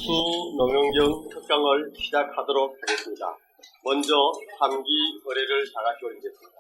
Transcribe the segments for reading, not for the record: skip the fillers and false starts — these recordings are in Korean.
수농영경 특강을 시작하도록 하겠습니다. 먼저 3기 의례를 다 같이 올리겠습니다.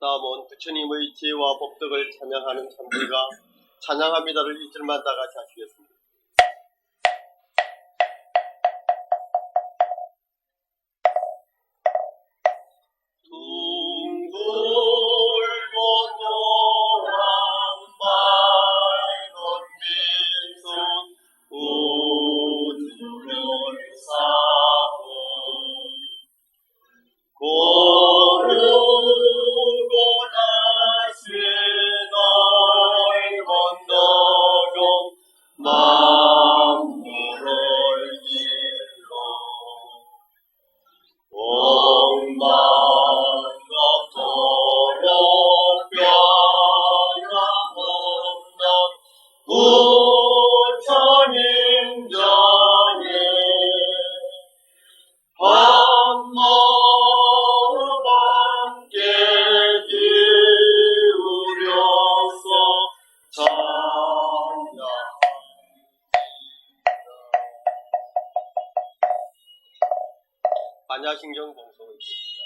다음은 부처님의 지혜와 법덕을 찬양하는 참들과 찬양합니다를 1절만 다 같이 하시겠습니다. 반야신경 봉송을 드립니다.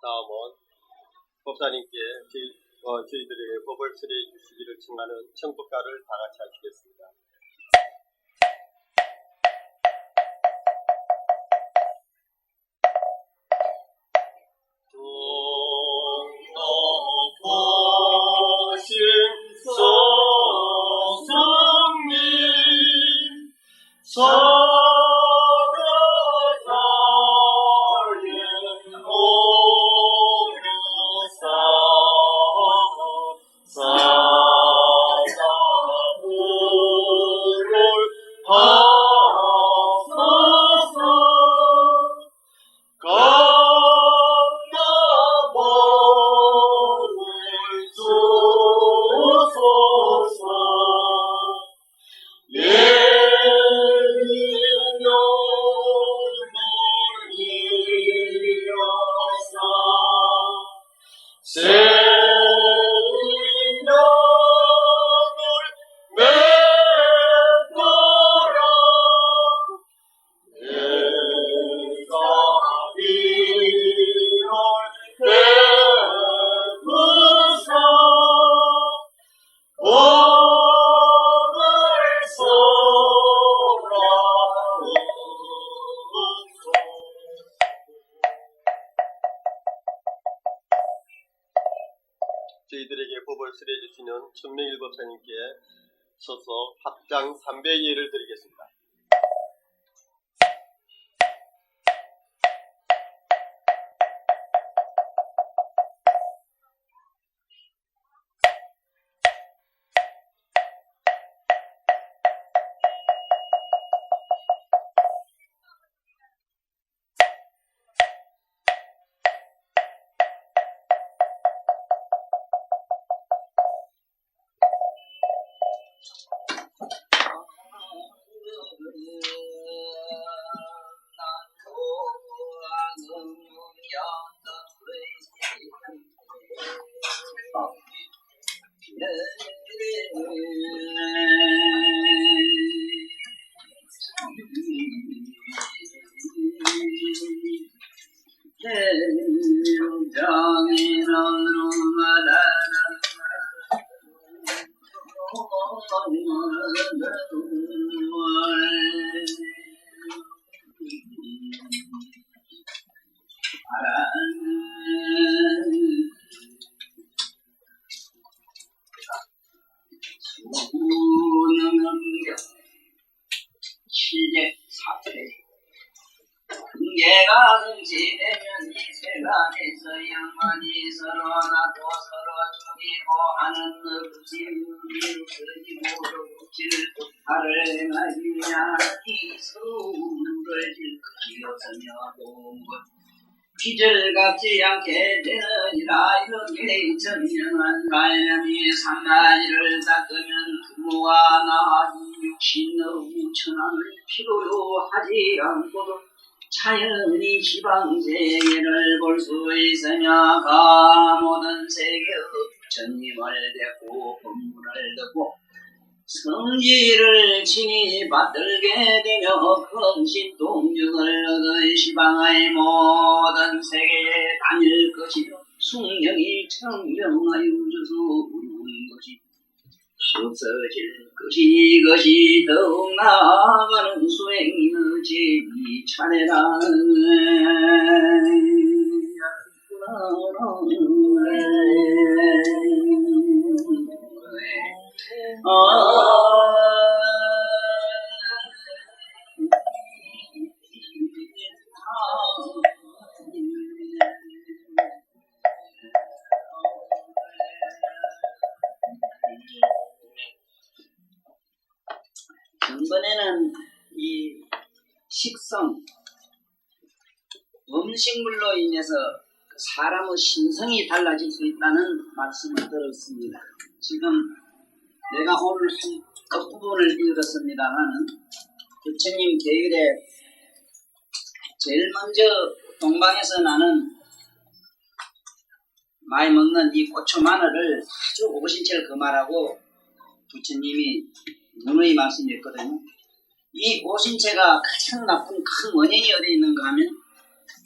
다음은 법사님께 저희들에게 법을 수리해 주시기를 청하는 청법가를 다 같이 하시겠습니다. 저희들에게 법을 수리해 주시는 천명일 법사님께 서서 합장 3배의 예를 드리겠습니다. 예가 성취되면 이 세간에서 영원히 서로 나도 서로 죽이고 하는 늪지를 서지고 죽지를 하를 행하지냐 이 서로를 일으키었으며 또 빚을 갚지 않게 되느니라. 이렇게 천명한 가염이 산나이를 닦으면 부모와 나이 육신의 천함을 필요로 하지 않고도 자연히 지방세계를 볼 수 있으며 가 모든 세계의 부처님을 뵙고 법문을 듣고 성지를 친히 받들게 되며 근신 동정을 얻은 시방의 모든 세계에 다닐 것이며 숭령이 청명하여 주소 우는 것이 없어질 것이 이것이 더욱 나아가는 수행이지 이 차례라. 전번에는 이 식성, 음식물로 인해서 사람의 신성이 달라질 수 있다는 말씀을 들었습니다. 지금 내가 오늘 한 끝부분을 읽었습니다만 부처님 계율에 제일 먼저 동방에서 나는 많이 먹는 이 고추 마늘을 아주 오신채를 금하라고 부처님이 누누이 말씀했거든요. 이 오신채가 가장 나쁜 큰 원인이 어디 있는가 하면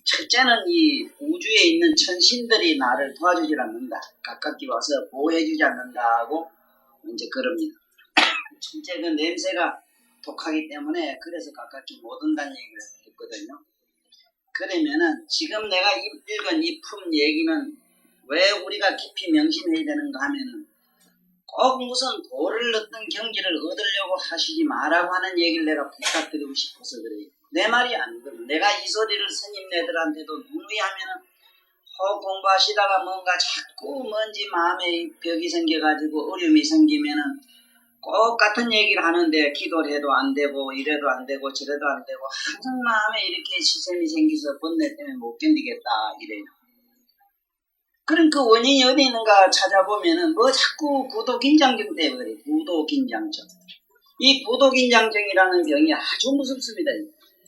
첫째는 이 우주에 있는 천신들이 나를 도와주질 않는다. 가깝게 와서 보호해주지 않는다고 이제 그럽니다. 첫째 그 냄새가 독하기 때문에 그래서 가깝게 못 온다는 얘기를 했거든요. 그러면은 지금 내가 읽은 이 품 얘기는 왜 우리가 깊이 명심해야 되는가 하면은 꼭 무슨 도를 얻든 경지를 얻으려고 하시지 마라고 하는 얘기를 내가 부탁드리고 싶어서 그래요. 내 말이 아니거든. 내가 이 소리를 스님네들한테도 누누이 하면은 공부하시다가 뭔가 자꾸 뭔지 마음에 벽이 생겨가지고 어려움이 생기면은 꼭 같은 얘기를 하는데 기도를 해도 안 되고 이래도 안 되고 저래도 안 되고 항상 마음에 이렇게 시샘이 생겨서 번뇌 때문에 못 견디겠다 이래요. 그럼 그 원인이 어디 있는가 찾아보면은 뭐 자꾸 구도긴장증 때문에 그래. 구도긴장증. 이 구도긴장증이라는 병이 아주 무섭습니다.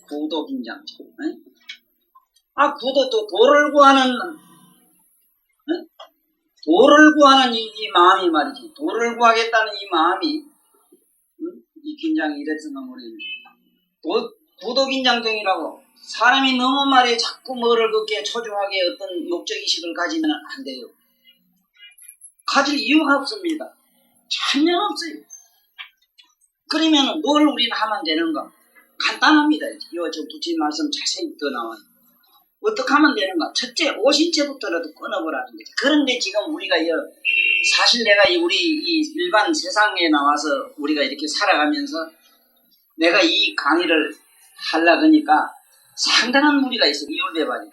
구도긴장증. 구도 또 도를 구하는 도를 구하는 이 마음이 말이지. 도를 구하겠다는 이 마음이 이 긴장이 이랬으나 모르겠네. 구도긴장증이라고 사람이 너무 말에 자꾸 뭐를 그렇게 초조하게 어떤 목적의식을 가지면 안 돼요. 가질 이유가 없습니다. 전혀 없어요. 그러면 뭘 우리는 하면 되는가? 간단합니다. 이거 저 부처님 말씀 자세히 더 나와요. 어떻게 하면 되는가? 첫째, 오신체부터라도 끊어보라는 거죠. 그런데 지금 우리가 사실 내가 우리 이 일반 세상에 나와서 우리가 이렇게 살아가면서 내가 이 강의를 하려고 하니까 상당한 무리가 있어. 이율배반이.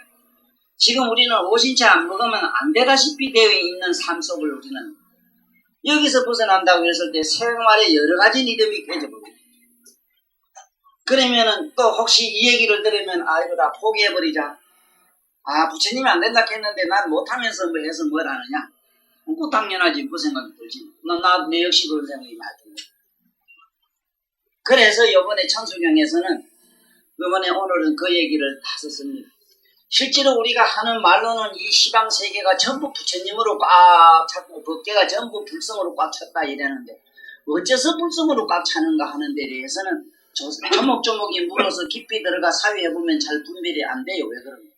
지금 우리는 오신체 안 먹으면 안 되다시피 되어 있는 삶 속을 우리는 여기서 벗어난다고 했을 때 생활에 여러 가지 리듬이 깨져버려요. 그러면은 또 혹시 이 얘기를 들으면 이거 다 포기해버리자. 부처님이 안 된다 했는데 난 못하면서 뭐 해서 뭘 하느냐. 그거 당연하지. 그 생각이 들지. 내 역시 그런 생각이 많이 듭니다. 그래서 이번에 천수경에서는 이번에 오늘은 그 얘기를 다 썼습니다. 실제로 우리가 하는 말로는 이 시방 세계가 전부 부처님으로 꽉 찼고 법계가 전부 불성으로 꽉 찼다 이러는데 어째서 불성으로 꽉 차는가 하는 데 대해서는 조목조목이 물어서 깊이 들어가 사회해보면 잘 분별이 안 돼요. 왜 그런가?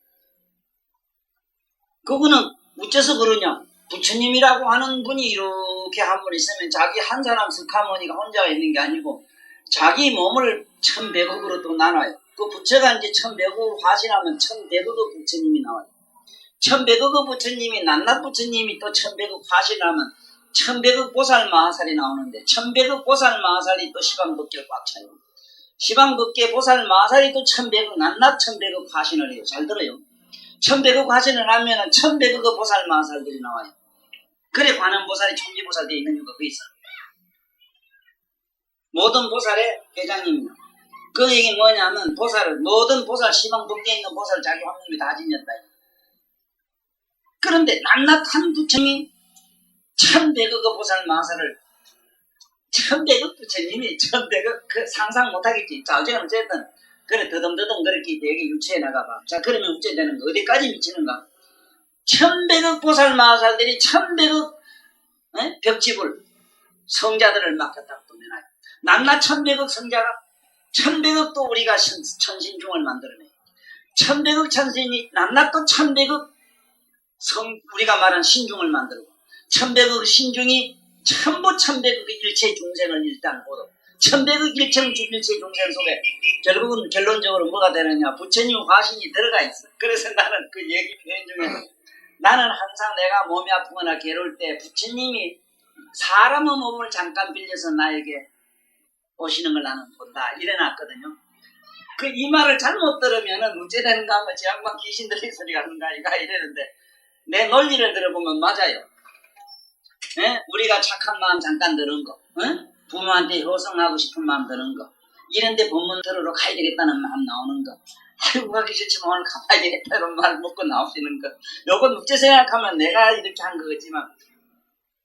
그거는 어째서 그러냐? 부처님이라고 하는 분이 이렇게 한 분 있으면 자기 한 사람 석가모니가 혼자 있는 게 아니고 자기 몸을 1100억으로 또 나눠요. 그 부처가 이제 1100억 화신하면 1100억 부처님이 나와요. 1100억 부처님이 낱낱 부처님이 또 1100억 화신하면 1100억 보살 마하살이 나오는데 1100억 보살 마하살이 또 시방법계를 꽉 차요. 시방법계 보살 마하살이 또 1100억 낱낱 1100억 화신을 해요. 잘 들어요. 1100억 화신을 하면은 1100억 보살 마하살들이 나와요. 그래 관음보살이 총지보살 되어 있는 이유가 그 있어. 모든 보살의 회장입니다. 그 얘기 뭐냐면 모든 보살 시방법계에 있는 보살 자기 확률이 다 지녔다. 그런데 낱낱 한 부처님이 1100억 보살 마하살을 1100억 부처님이 1100억 그 상상 못하겠지. 자 어쨌든 그래 더듬더듬 그렇게 되게 유치해 나가봐. 자 그러면 어째 되는 거 어디까지 미치는가? 1100억 보살 마하살들이 1100억 벽집을 성자들을 맡겼다고 보면 낱낱 1100억 성자가 1100억 또 우리가 천신중을 만들어내. 1100억 천신이 낱낱 또 1100억 우리가 말한 신중을 만들고 1100억 신중이 전부 1100억 일체 중생을 일단 보도 1100억 일체 중생 속에 결국은 결론적으로 뭐가 되느냐 부처님 화신이 들어가 있어. 그래서 나는 그 얘기 표현 중에 나는 항상 내가 몸이 아프거나 괴로울 때 부처님이 사람의 몸을 잠깐 빌려서 나에게 오시는 걸 나는 본다 이래놨거든요. 이 말을 잘못 들으면은 어째 되는가 하면 저 양반 귀신들이 소리 하는가 이랬는데 내 논리를 들어보면 맞아요. 우리가 착한 마음 잠깐 드는 거, 부모한테 효성하고 싶은 마음 드는 거, 이런데 법문 들으러 가야 되겠다는 마음 나오는 거, 아이고 가기 싫지만 오늘 가봐야 되겠다 이런 말 먹고 나오시는 거, 요건 어째 생각하면 내가 이렇게 한 거겠지만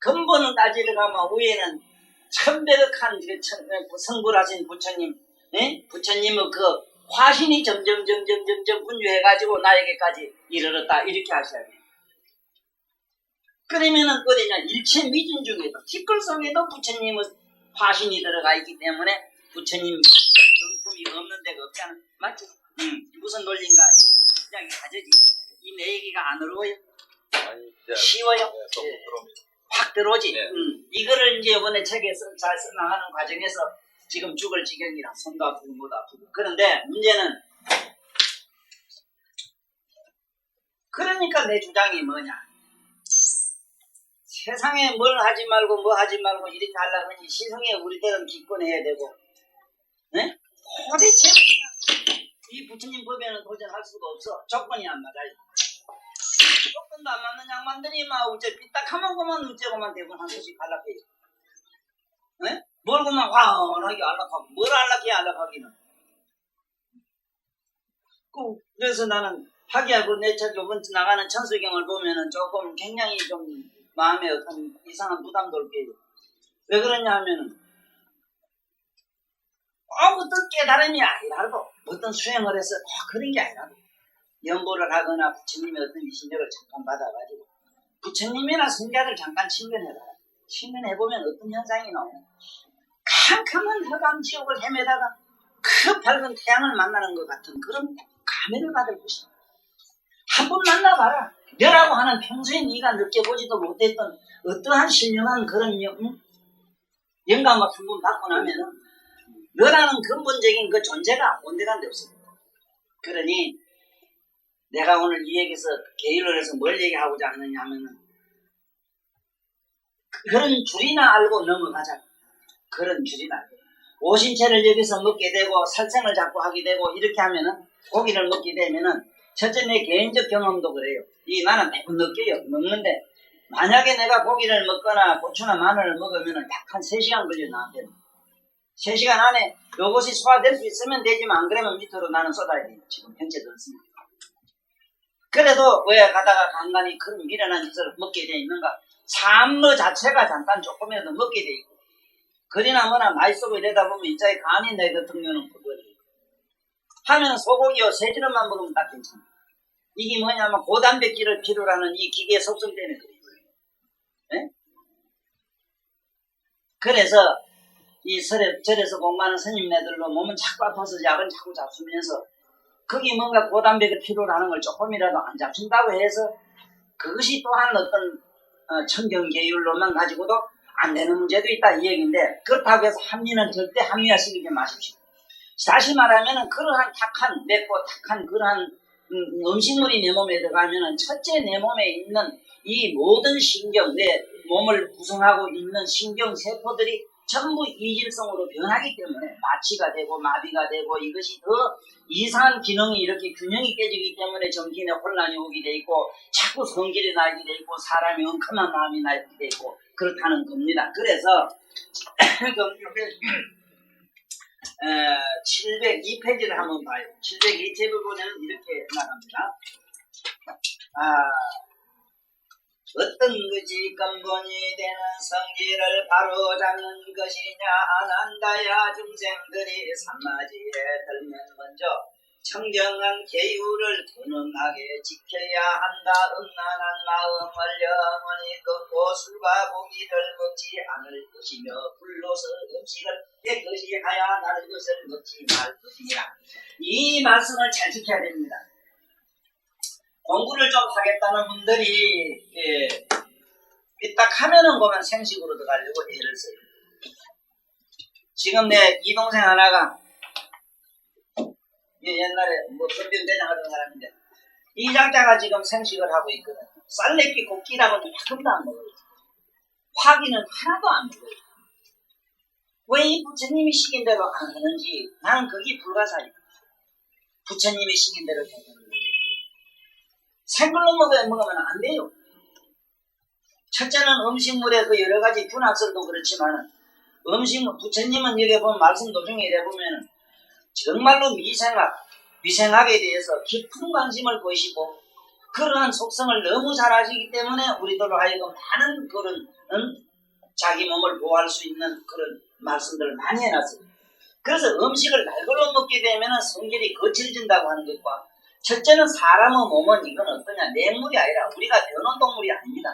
근본은 따지러 가면 위에는 1100억 한 성불하신 부처님, 부처님의 그 화신이 점점 분주해가지고 나에게까지 이르렀다 이렇게 하셔야 돼요. 그러면은 어디냐 일체 미진 중에도 티끌 속에도 부처님의 화신이 들어가 있기 때문에 부처님 정품이 없는 데가 없잖아. 맞지? 무슨 논리인가? 시장이 가져지. 이 내 얘기가 안 어려워요? 아니, 이제 쉬워요? 조금 예. 들어옵니다. 확 들어오지. 네. 이거를 이제 이번에 책에 잘 써나가는 과정에서 지금 죽을 지경이라 손도 아프고 뭐도 아프고. 그런데 문제는 그러니까 내 주장이 뭐냐. 세상에 뭘 하지 말고 뭐 하지 말고 이렇게 하려고 하니 시성에 우리들은 기권해야 되고, 네? 도대체 이 부처님 법에는 도전할 수가 없어. 조건이 안 맞아요. 조건도 안 맞는 양반들이 막 어째 삐딱하면 그만 어째고만 대본 한 소씩 안락해요. 네? 뭘 그만 환하게 안락하고 뭘 안락하기는. 그래서 나는 하기하고 내 책 요번 나가는 천수경을 보면은 조금 굉장히 좀 마음에 어떤 이상한 부담도 올게요. 왜 그러냐 하면은 어떤 깨달음이 아니라도 어떤 수행을 해서 그런 게 아니라도 연보를 하거나 부처님의 어떤 이신력을 잠깐 받아가지고 부처님이나 성자들 잠깐 친근해봐라. 친근해보면 어떤 현상이 나오냐. 캄캄한 흑암 지옥을 헤매다가 그 밝은 태양을 만나는 것 같은 그런 감회를 받을 것이다. 한번 만나봐라. 너라고 하는 평소에 네가 느껴보지도 못했던 어떠한 신령한 그런 영감을 한번 받고 나면은 너라는 근본적인 그 존재가 온데간데 없습니다. 그러니 내가 오늘 이 얘기에서 개인을 해서 뭘 얘기하고자 하느냐 하면은 그런 줄이나 알고 넘어가자. 그런 줄이나 알고. 오신채를 여기서 먹게 되고 살생을 자꾸 하게 되고 이렇게 하면은 고기를 먹게 되면은 첫째 내 개인적 경험도 그래요. 나는 매번 느껴요. 먹는데 만약에 내가 고기를 먹거나 고추나 마늘을 먹으면은 약 한 3시간 걸려 나한테. 3시간 안에 요것이 소화될 수 있으면 되지만 안 그러면 밑으로 나는 쏟아야 돼요. 지금 현재 그렇습니다. 그래도 왜 가다가 간간히 그런 미련한 짓을 먹게 돼 있는가? 삶의 자체가 잠깐 조금이라도 먹게 돼 있고 그리나 뭐나 맛있고 이러다 보면 이자에 간이 내 같은 경우는 그거지. 하면 소고기요 새지름만 먹으면 딱 괜찮아. 이게 뭐냐면 고단백질을 필요로 하는 이 기계의 속성 때문에 그래요. 네? 그래서 이 절에서 공부하는 스님네들로 몸은 자꾸 아파서 약을 자꾸 잡수면서 거기 뭔가 고단백을 필요로 하는 걸 조금이라도 안 잡순다고 해서 그것이 또한 어떤 청경계율로만 가지고도 안 되는 문제도 있다 이 얘기인데 그렇다고 해서 합리는 절대 합리화시키지 마십시오. 다시 말하면 그러한 맵고 탁한 그러한 음식물이 내 몸에 들어가면은 첫째 내 몸에 있는 이 모든 신경, 내 몸을 구성하고 있는 신경 세포들이 전부 이질성으로 변하기 때문에 마취가 되고 마비가 되고 이것이 더 이상한 기능이 이렇게 균형이 깨지기 때문에 정신에 혼란이 오게 돼 있고 자꾸 성질이 나게 돼 있고 사람이 엉큼한 마음이 나게 돼 있고 그렇다는 겁니다. 그래서 702페이지를 한번 봐요. 702페이지 부분에는 이렇게 나갑니다. 어떤 것이 근본이 되는 성질을 바로잡는 것이냐 안한다야 중생들이 산마지에 들면 먼저 청정한 계율을 분명하게 지켜야 한다. 음란한 마음을 영원히 끊고 술과 고기를 먹지 않을 것이며 불로서 음식을 깨끗이하여 나를 것을 먹지 말 것이니라. 이 말씀을 잘 지켜야 됩니다. 공부를 좀 하겠다는 분들이 딱 하면은 그만 생식으로 들어가려고 애를 써요. 지금 내 이 동생 하나가 옛날에 건병대장 하던 사람인데 이 장자가 지금 생식을 하고 있거든. 쌀내기 곱기라고는 조금도 안 먹어요. 화기는 하나도 안 먹어요. 왜 이 부처님이 시킨 대로 안 하는지 나는 그게 불가사의야. 부처님이 시킨 대로 해야 됩니다. 생걸로 먹으면 안 돼요. 첫째는 음식물의 그 여러 가지 균합성도 그렇지만 음식물, 부처님은 여기 보면 말씀 도중에 이래 보면은 정말로 미생학에 대해서 깊은 관심을 보이시고 그러한 속성을 너무 잘 아시기 때문에 우리들로 하여금 많은 그런 자기 몸을 보호할 수 있는 그런 말씀들을 많이 해놨어요. 그래서 음식을 날걸로 먹게 되면 성질이 거칠진다고 하는 것과 첫째는 사람의 몸은 이건 어떠냐 냉물이 아니라 우리가 변온동물이 아닙니다.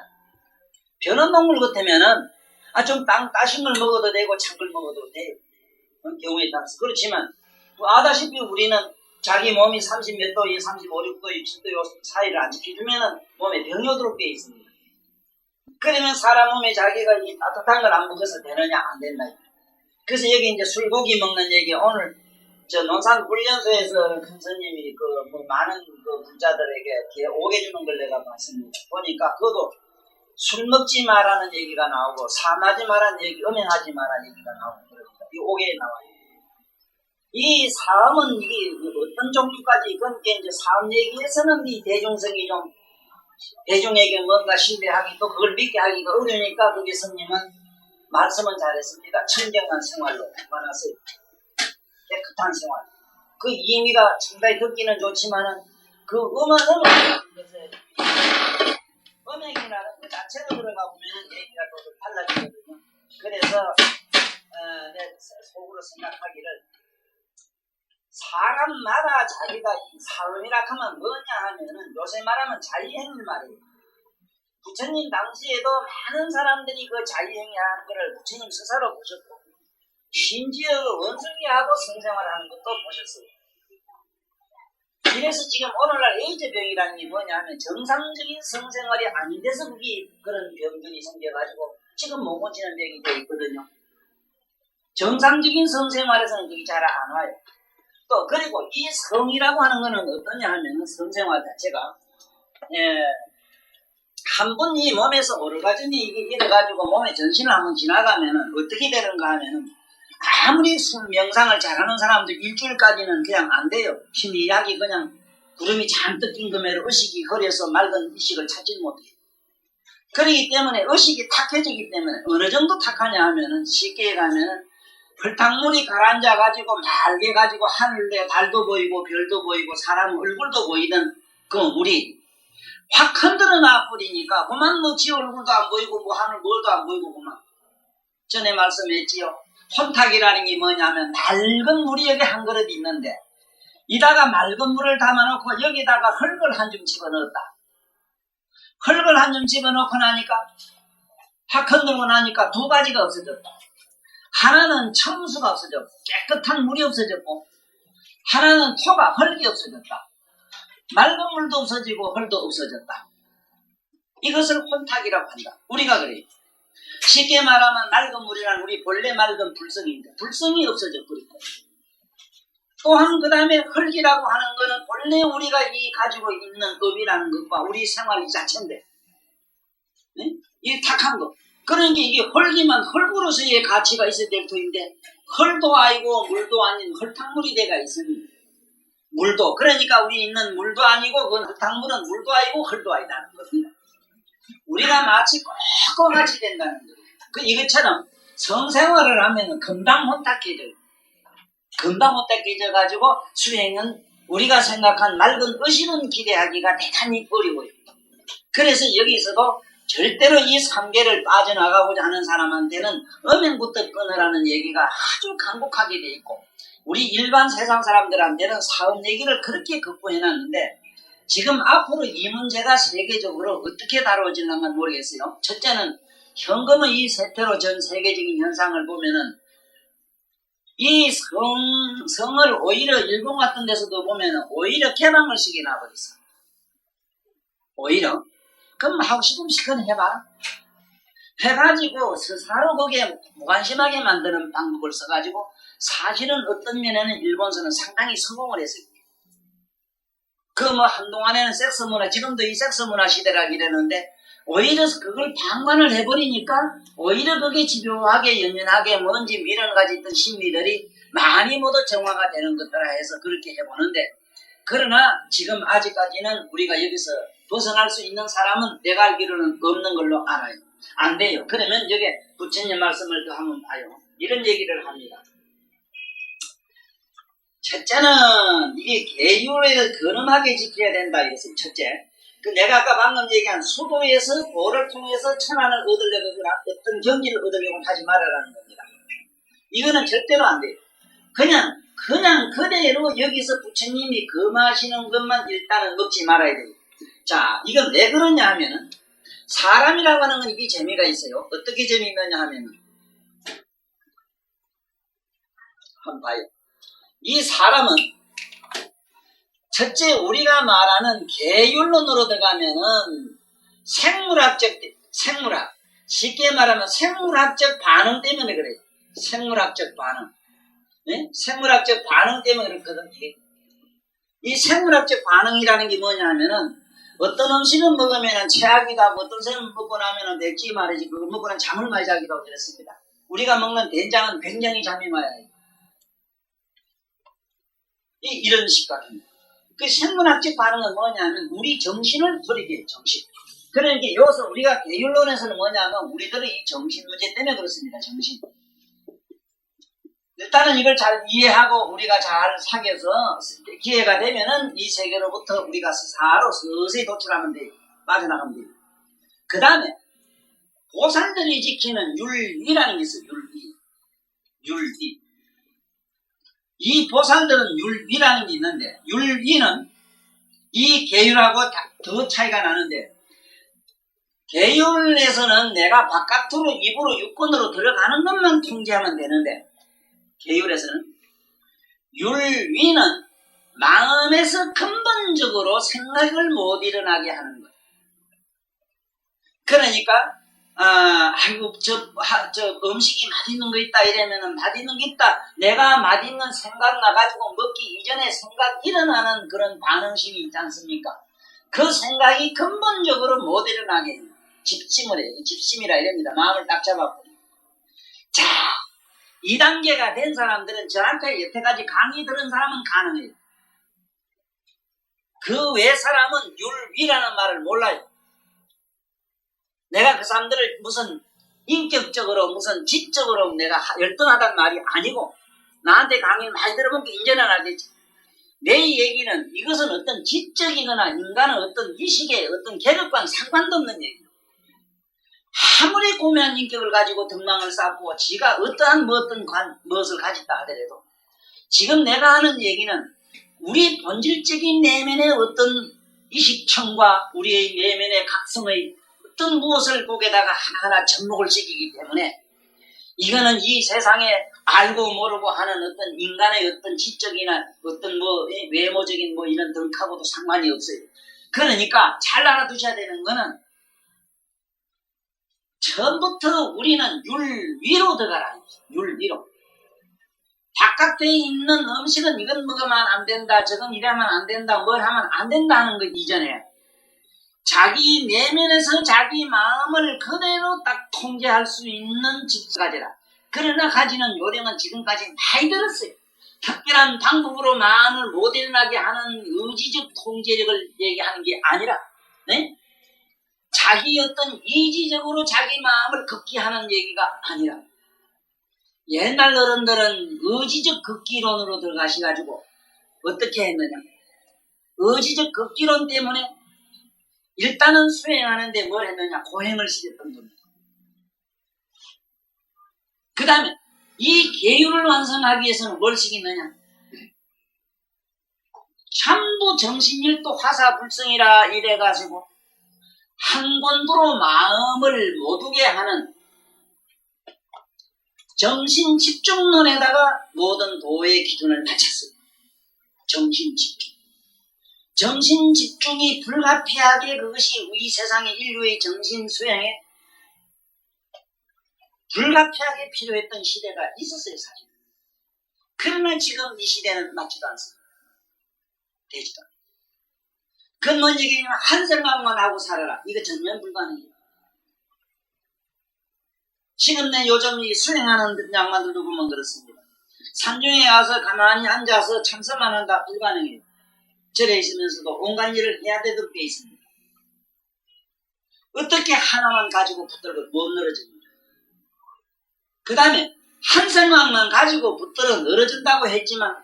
변온동물 같으면은 좀 따신 걸 먹어도 되고 찬 걸 먹어도 돼요. 경우에 따라서. 그렇지만 아다시피 우리는 자기 몸이 30 몇 도에 35, 6도, 7도 요 사이를 안 지켜주면은 몸에 병이 오도록 되어 있습니다. 그러면 사람 몸에 자기가 이 따뜻한 걸 안 먹어서 되느냐? 안 된다. 그래서 여기 이제 술고기 먹는 얘기, 오늘 저 논산훈련소에서 큰 스님이 뭐 많은 불자들에게 뒤에 오게 주는 걸 내가 봤습니다. 보니까 그것도 술 먹지 마라는 얘기가 나오고, 사마지 마라는 얘기, 음행하지 마라는 얘기가 나오고, 그럽니다. 이 오게에 나와요. 이 사음은 이게 어떤 종류까지, 그건 이제 사음 얘기에서는 이 대중성이 좀, 대중에게 뭔가 신뢰하기, 또 그걸 믿게 하기가 어려우니까, 거기 스님은 말씀은 잘했습니다. 청정한 생활로 만났어요. 깨끗한 생활. 그 의미가 상당히 듣기는 좋지만은, 그 음악이라는 것에, 음악이라는 그 자체로 들어가 보면은 얘기가 또 달라지거든요. 그래서, 내 속으로 생각하기를, 사람마다 자기가 이 사음이라 하면 뭐냐 하면은 요새 말하면 자유행위 말이에요. 부처님 당시에도 많은 사람들이 그 자유행위 하는 것을 부처님 스스로 보셨고, 심지어 원숭이하고 성생활하는 것도 보셨어요. 이래서 지금 오늘날 에이즈병이라는 게 뭐냐 하면 정상적인 성생활이 아닌 데서 그런 병들이 생겨가지고 지금 못 고치는 병이 되어 있거든요. 정상적인 성생활에서는 그게 잘 안 와요. 또 그리고 이 성이라고 하는 거는 어떠냐 하면 성생활 자체가 한 번 이 몸에서 오르가즘이 이게 이래가지고 몸에 전신을 한번 지나가면은 어떻게 되는가 하면은 아무리 명상을 잘하는 사람도 일주일까지는 그냥 안 돼요. 희미하게 그냥 구름이 잔뜩 낀 금에로 의식이 흐려서 맑은 의식을 찾지 못해요. 그렇기 때문에 의식이 탁해지기 때문에 어느 정도 탁하냐 하면은 쉽게 가면은 흙탕물이 가라앉아가지고 맑게 가지고 하늘에 달도 보이고 별도 보이고 사람 얼굴도 보이던 그 물이 확 흔들어 놔버리니까 그만 뭐 지 얼굴도 안 보이고 뭐 하늘 뭘도 안 보이고 그만. 전에 말씀했지요. 혼탁이라는 게 뭐냐면 맑은 물이 여기 한 그릇 있는데 이다가 맑은 물을 담아놓고 여기다가 흙을 한 줌 집어넣었다. 흙을 한 줌 집어넣고 나니까 확 흔들고 나니까 두 가지가 없어졌다. 하나는 청수가 없어졌고 깨끗한 물이 없어졌고 하나는 토가 흙이 없어졌다. 맑은 물도 없어지고 흙도 없어졌다. 이것을 혼탁이라고 한다. 우리가 그래요. 쉽게 말하면 맑은 물이란 우리 본래 맑은 불성인데 불성이 없어져 버리고 또한 그 다음에 흙이라고 하는 거는 본래 우리가 이 가지고 있는 법이라는 것과 우리 생활 자체인데 네? 이 탁한 거 그러니까 이게 흙이면 흙으로서의 가치가 있어야 될 터인데 흙도 아니고 물도 아닌 흙탕물이 돼가 있으니 물도 그러니까 우리 있는 물도 아니고 그 흙탕물은 물도 아니고 흙도 아니다는 겁니다. 우리가 마치 꼭 같이 된다는 거예요. 이것처럼 성생활을 하면 금방 혼탁해져요. 금방 혼탁해져가지고 수행은 우리가 생각한 맑은 의식은 기대하기가 대단히 어려워요. 그래서 여기서도 절대로 이 삼계를 빠져나가고자 하는 사람한테는 음행부터 끊으라는 얘기가 아주 간곡하게 돼 있고 우리 일반 세상 사람들한테는 사업 얘기를 그렇게 극부해놨는데 지금 앞으로 이 문제가 세계적으로 어떻게 다뤄질는가 모르겠어요. 첫째는 현금의 이 세태로 전 세계적인 현상을 보면은 이 성을 오히려 일본 같은 데서도 보면은 오히려 개방을 시키나 버렸어. 오히려 그럼 하고 싶으면 시간 해봐. 해가지고 스스로 거기에 무관심하게 만드는 방법을 써가지고 사실은 어떤 면에는 일본서는 상당히 성공을 했어요. 그 뭐 한동안에는 섹스 문화, 지금도 이 섹스 문화 시대라 이러는데 오히려 그걸 방관을 해버리니까 오히려 그게 집요하게 연연하게 뭔지 미련 가지던 심리들이 많이 모두 정화가 되는 것들라 해서 그렇게 해보는데 그러나 지금 아직까지는 우리가 여기서 벗어날 수 있는 사람은 내가 알기로는 없는 걸로 알아요. 안 돼요. 그러면 여기 부처님 말씀을 더 한번 봐요. 이런 얘기를 합니다. 첫째는 이게 계율을 근엄하게 지켜야 된다 이것은 첫째. 내가 아까 방금 얘기한 수도에서 도를 통해서 천안을 얻으려고 어떤 경기를 얻으려고 하지 말아라는 겁니다. 이거는 절대로 안 돼요. 그냥 그대로 여기서 부처님이 금하시는 것만 일단은 먹지 말아야 돼요. 자, 이건 왜 그러냐 하면은 사람이라고 하는 건 이게 재미가 있어요. 어떻게 재미있느냐 하면은 한번 봐요. 이 사람은 첫째, 우리가 말하는 계율론으로 들어가면은 생물학, 쉽게 말하면 생물학적 반응 때문에 그래요. 생물학적 반응. 네? 생물학적 반응 때문에 그렇거든요. 이 생물학적 반응이라는 게 뭐냐면은 어떤 음식을 먹으면 체하기도 하고 어떤 음식을 먹고 나면 맥지 말이지 그걸 먹고 나면 잠을 많이 자기도 하고 그랬습니다. 우리가 먹는 된장은 굉장히 잠이 많이 와요. 이런 식같은 그 생물학적 반응은 뭐냐면 우리 정신을 버리게 해요. 정신. 그러니까 여기서 우리가 계율론에서는 뭐냐면 우리들의 이 정신 문제 때문에 그렇습니다. 정신. 일단은 이걸 잘 이해하고 우리가 잘 사귀어서 기회가 되면은 이 세계로부터 우리가 스스로 서서히 도출하면 돼요. 빠져나가면 돼요. 그 다음에 보살들이 지키는 율위라는 게 있어요. 율위. 이 보살들은 율위라는 게 있는데 율위는 이 계율하고 더 차이가 나는데 계율에서는 내가 바깥으로 입으로 육권으로 들어가는 것만 통제하면 되는데 계율에서는 율위는 마음에서 근본적으로 생각을 못 일어나게 하는 거예요. 그러니까 아이고 저 음식이 맛있는 거 있다 이러면은 맛있는 거 있다 내가 맛있는 생각 나가지고 먹기 이전에 생각 일어나는 그런 반응심이 있지 않습니까? 그 생각이 근본적으로 못 일어나게 해요. 집심을 해요. 집심이라 이럽니다. 마음을 딱 잡아버려요. 자, 2단계가 된 사람들은 저한테 여태까지 강의 들은 사람은 가능해요. 그 외 사람은 율위라는 말을 몰라요. 내가 그 사람들을 무슨 인격적으로 무슨 지적으로 내가 열등하다는 말이 아니고 나한테 강의를 많이 들어본 게 인정은 하겠지. 내 얘기는 이것은 어떤 지적이거나 인간의 어떤 의식의 어떤 계급과는 상관도 없는 얘기예요. 아무리 고매한 인격을 가지고 등망을 쌓고 지가 어떠한 무엇을 가졌다 하더라도 지금 내가 하는 얘기는 우리 본질적인 내면의 어떤 의식청과 우리의 내면의 각성의 어떤 무엇을 거기에다가 하나하나 접목을 시키기 때문에 이거는 이 세상에 알고 모르고 하는 어떤 인간의 어떤 지적이나 어떤 외모적인 이런 등하고도 상관이 없어요. 그러니까 잘 알아두셔야 되는 거는 처음부터 우리는 율위로 들어가라. 율위로. 바깥에 있는 음식은 이건 먹으면 안 된다, 저건 이러면 안 된다, 뭘 하면 안 된다 하는 것 이전에 자기 내면에서 자기 마음을 그대로 딱 통제할 수 있는 직을 가져라. 그러나 가지는 요령은 지금까지 많이 들었어요. 특별한 방법으로 마음을 못 일어나게 하는 의지적 통제력을 얘기하는 게 아니라 네? 자기 어떤 이지적으로 자기 마음을 걷게 하는 얘기가 아니라 옛날 어른들은 의지적 걷기론으로 들어가셔가지고 어떻게 했느냐. 의지적 걷기론 때문에 일단은 수행하는데 뭘 했느냐. 고행을 시켰던 겁니다. 그 다음에 이 계율을 완성하기 위해서는 뭘 시켰느냐. 전부 정신일도 화사불성이라 이래가지고 한 군데로 마음을 못 오게 하는 정신 집중론에다가 모든 도의 기준을 바쳤어요. 정신 집중. 정신 집중이 불가피하게 그것이 우리 세상의 인류의 정신 수행에 불가피하게 필요했던 시대가 있었어요, 사실. 그러나 지금 이 시대는 맞지도 않습니다. 되지도 않아요. 그건 뭔 얘기냐면 한 생각만 하고 살아라. 이거 전면 불가능해요. 지금 내 요즘 이 수행하는 양반들도 보면 그렇습니다. 산중에 가서 가만히 앉아서 참선만 한다 불가능해요. 절에 있으면서도 온갖 일을 해야 되도록 돼 있습니다. 어떻게 하나만 가지고 붙들고 못 늘어집니다. 그 다음에 한 생각만 가지고 붙들어 늘어진다고 했지만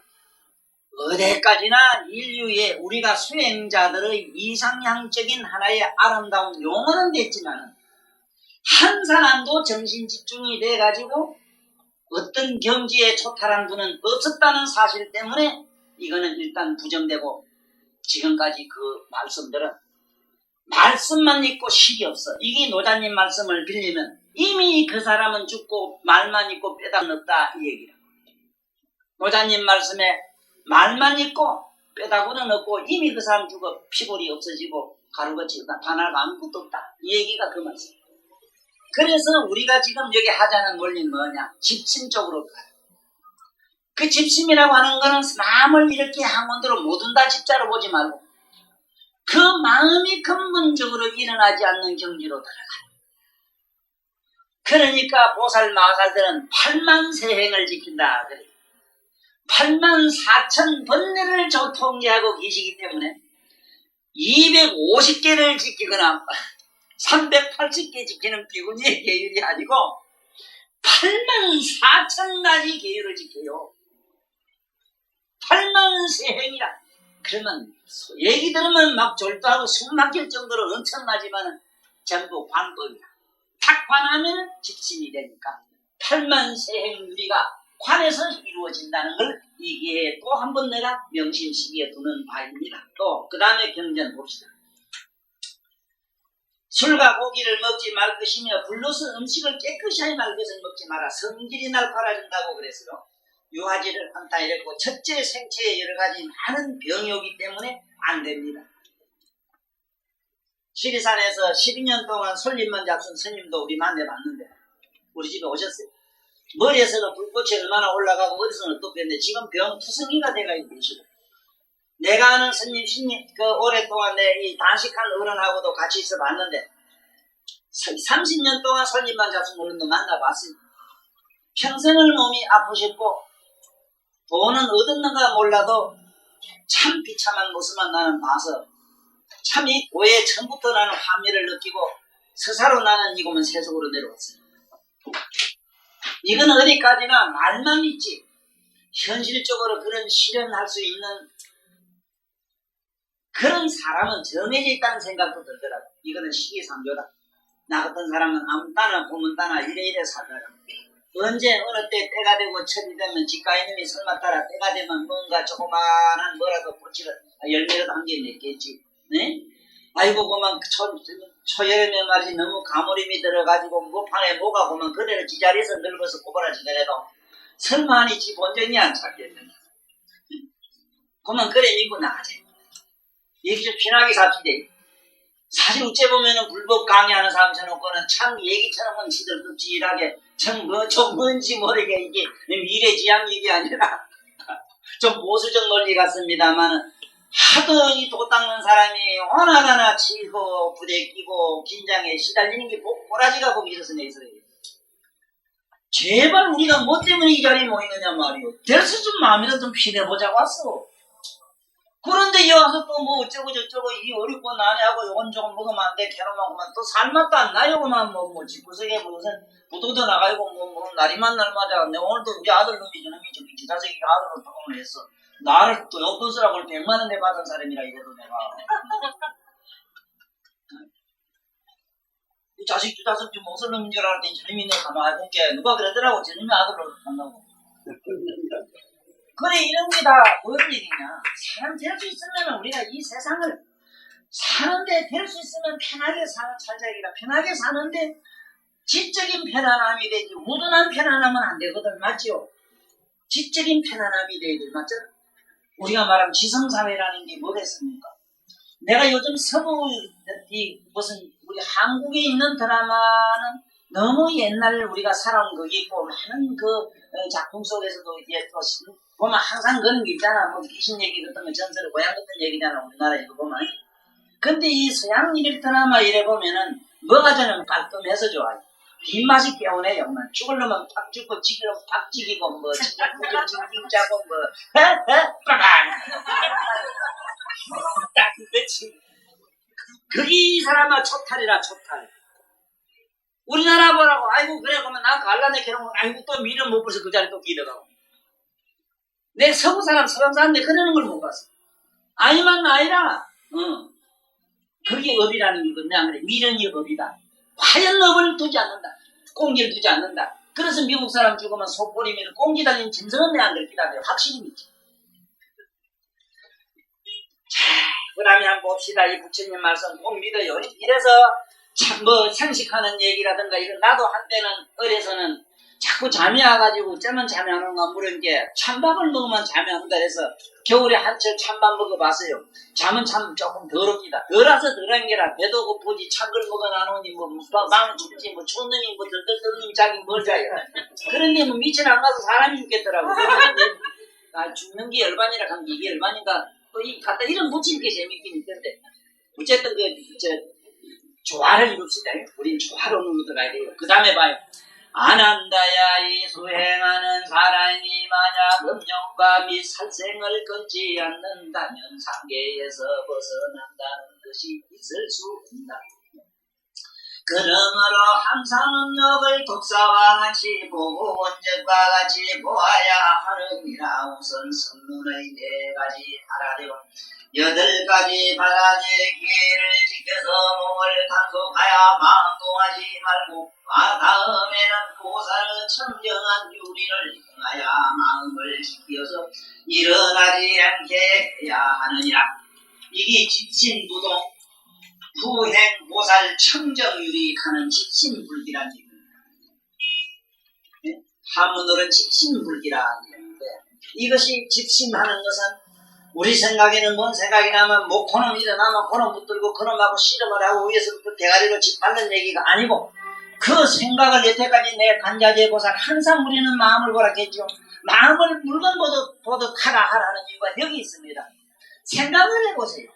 어디까지나 인류의 우리가 수행자들의 이상향적인 하나의 아름다운 용어는 됐지만 한 사람도 정신 집중이 돼가지고 어떤 경지에 초탈한 분은 없었다는 사실 때문에 이거는 일단 부정되고 지금까지 그 말씀들은 말씀만 있고 실이 없어. 이게 노자님 말씀을 빌리면 이미 그 사람은 죽고 말만 있고 뼈가 없다 이 얘기야. 노자님 말씀에 말만 있고 빼다고는 없고 이미 그 사람 죽어 피골이 없어지고 가루같이 반할 아무것도 없다. 이 얘기가 그 말씀. 그래서 우리가 지금 여기 하자는 원리는 뭐냐? 집심 쪽으로 가요. 그 집심이라고 하는 거는 마음을 이렇게 한원대로 모든 다 집자로 보지 말고 그 마음이 근본적으로 일어나지 않는 경지로 들어가요. 그러니까 보살 마살들은 8만 세행을 지킨다. 8만 4천 번뇌를 통제하고 계시기 때문에 250개를 지키거나 380개 지키는 비구니의 계율이 아니고 8만 4천 가지 계율을 지켜요. 8만 세행이라. 그러면 얘기 들으면 막 졸도하고 숨 막힐 정도로 엄청나지만 전부 관법이야. 탁 관하면 집심이 되니까 8만 세행 유리가 관에서 이루어진다는 걸 이게 또 한 번 내가 명심시기에 두는 바입니다. 또 그 다음에 경전 봅시다. 술과 고기를 먹지 말 것이며 불로서 음식을 깨끗이 하지 말 것을 먹지 마라. 성질이 날 팔아준다고 그랬어요. 유화지를 한다 이랬고 첫째 생체에 여러 가지 많은 병이 오기 때문에 안 됩니다. 시리산에서 12년 동안 솔잎만 잡순 스님도 우리 만나봤는데 우리 집에 오셨어요. 머리에서는 불꽃이 얼마나 올라가고 어디서는 또 뺐는데 지금 병투성이가 돼가 계시고 내가 아는 스님 그 오랫동안 내 이 단식한 어른하고도 같이 있어 봤는데 30년 동안 솔잎만 잡순 어른도 만나봤어요. 평생을 몸이 아프셨고 돈은 얻었는가 몰라도 참 비참한 모습만 나는 봐서 참 이 고해 처음부터 나는 환멸을 느끼고 스사로 나는 이곳만 세속으로 내려왔어요. 이건 어디까지나 말만 있지 현실적으로 그런 실현할 수 있는 그런 사람은 정해져 있다는 생각도 들더라고. 이거는 시기상조다. 나 같은 사람은 아무 따나 보면 따나 이래 살더라. 언제 어느 때 때가 되고 철이 되면 집가 이놈이 설마 따라 때가 되면 뭔가 조그마한 뭐라도 꽃이를 열매라도 한 개 맺겠지. 네? 아이고 그만 초여름에 말이지 너무 가물림이 들어가지고 무판에 뭐가 보면 그대로 지자리에서 늙어서 고발하지더라도 설마 아니지 본전이 안 찾겠는가. 그만 그래 믿고 나가지. 얘기 좀 편하게 삽시다. 사실 어째 보면은 불법 강의하는 사람 쳐놓고는 참 얘기처럼은 시들급질하게 참 좀 뭔지 모르게 이게 미래지향 얘기 아니라 좀 보수적 논리 같습니다만 하도 이 도 닦는 사람이 하나하나 치고 부대끼고 긴장에 시달리는 게 꼬라지가 보기 싫어서 내서요. 제발 우리가 뭐 때문에 이 자리에 모이느냐 말이오. 될수 좀 마음이라도 좀 피내보자고 왔어. 그런데 여기서 또 뭐 어쩌고 저쩌고 이 어렵고 나네하고 요건 조금 먹으면 안 돼 개놈하고만 또 살맛도 안 나요고만 뭐 집구석에 무슨 부도도 나가고 뭐 날이만 날마다 내 오늘도 우리 아들 놈이 저놈이 저기 지자식이 아들을 도움을 했어. 나를 또 용돈 쓰라고 100만 원 내받은 사람이라 이래도 내가 이 자식 두 자식 좀 못쓸 놈인 줄 알았더니 저놈이 내 가만히 볼게 누가 그러더라고 저놈이 아들을 한다고. 그래 이런 게 다 뭔 얘기냐. 사람 될 수 있으면 우리가 이 세상을 사는데 될 수 있으면 편하게 살자 얘기라. 편하게 사는데 지적인 편안함이 되지 우둔한 편안함은 안 되거든. 맞지요? 지적인 편안함이 돼야 돼. 맞죠? 우리가 말하면 지성사회라는 게 뭐겠습니까? 내가 요즘 서부 무슨 우리 한국에 있는 드라마는 너무 옛날 우리가 살아온 거기 있고 많은 그 작품 속에서도 이제 또 보면 항상 그런 게 있잖아. 뭐 귀신 얘기 같은 거 전설의 고향 같은 얘기잖아. 우리나라에도 보면. 근데 이 서양 일일 드라마 이래 보면은 뭐가 저는 깔끔해서 좋아요. 빈맛이 깨우네 정말. 죽을 놈은 팍 죽고 지기면 팍 지기고 뭐 지기고 지기고 뭐 빠방 딱 그렇지. 그게 이 사람아 초탈이라 초탈. 우리나라 보라고 아이고 그래 그러면 나 갈라내 결혼 아이고 또 미련 못 벌써 그 자리 또 기대가고. 내 서구 사람 서양 사람인데 그러는 걸 못 봤어. 아니면 아니라 그게 업이라는 거거든요. 안 그래? 미련이 업이다. 과연 업을 두지 않는다. 꽁지를 두지 않는다. 그래서 미국 사람 죽으면 속보리면 꽁지 달린 짐승은 내 안 들키다. 확실히 믿지. 자, 그 다음에 한번 봅시다. 이 부처님 말씀 꼭 믿어요. 이래서 참 뭐 상식하는 얘기라든가 이런 나도 한때는 어려서는 자꾸 잠이 와가지고 어쩌면 잠이 안 오는가 물으니까 찬밥을 먹으면 잠이 안 온다 해서 겨울에 한철 찬밥 먹어봤어요. 잠은 참 조금 덜옵니다. 덜어서 덜한 게라 배도 고프지 찬 걸 먹어 나누니 뭐 마음 춥지 뭐 추운 놈이 뭐 덜덜 떨리면 자기 뭘 자요. 그런데 뭐 밑에 안 가서 사람이 죽겠더라고. 아 죽는 게 열반이라 한 게 이게 열반인가 또 이 갖다 이름 붙이는 게 재밌긴 있던데 어쨌든 조화를 이룹시다. 우린 조화로운 것도 가야 돼요. 그 다음에 봐요. 아난다야이 수행하는 사람이 만약 음욕과 및 살생을 끊지 않는다면 상계에서 벗어난다는 것이 있을 수 없다. 그러므로 항상 음욕을 독사와 같이 보고 원적과 같이 보아야 하느니라. 우선 성문의 4가지 하라되어 8가지 바라지의 기회를 지켜서 몸을 단속하여 마음동하지 말고 다음에는 보살의 청정한 유리를 행하여 마음을 지켜서 일어나지 않게 해야 하느니라. 이게 집신부동 후행 보살 청정유리 하는 집신불기란 얘기입니다. 한문으로는 집신불기라 하는데 이것이 집신하는 것은 우리 생각에는 뭔 생각이 나면 뭐 그놈 일어나면 그놈 붙들고 그놈하고 씨름을 하고 위에서부터 대가리로 짓밟는 얘기가 아니고 그 생각을 여태까지 내 관자재 보살 항상 우리는 마음을 보라겠죠. 마음을 물건 보듯 하라는 이유가 여기 있습니다. 생각을 해보세요.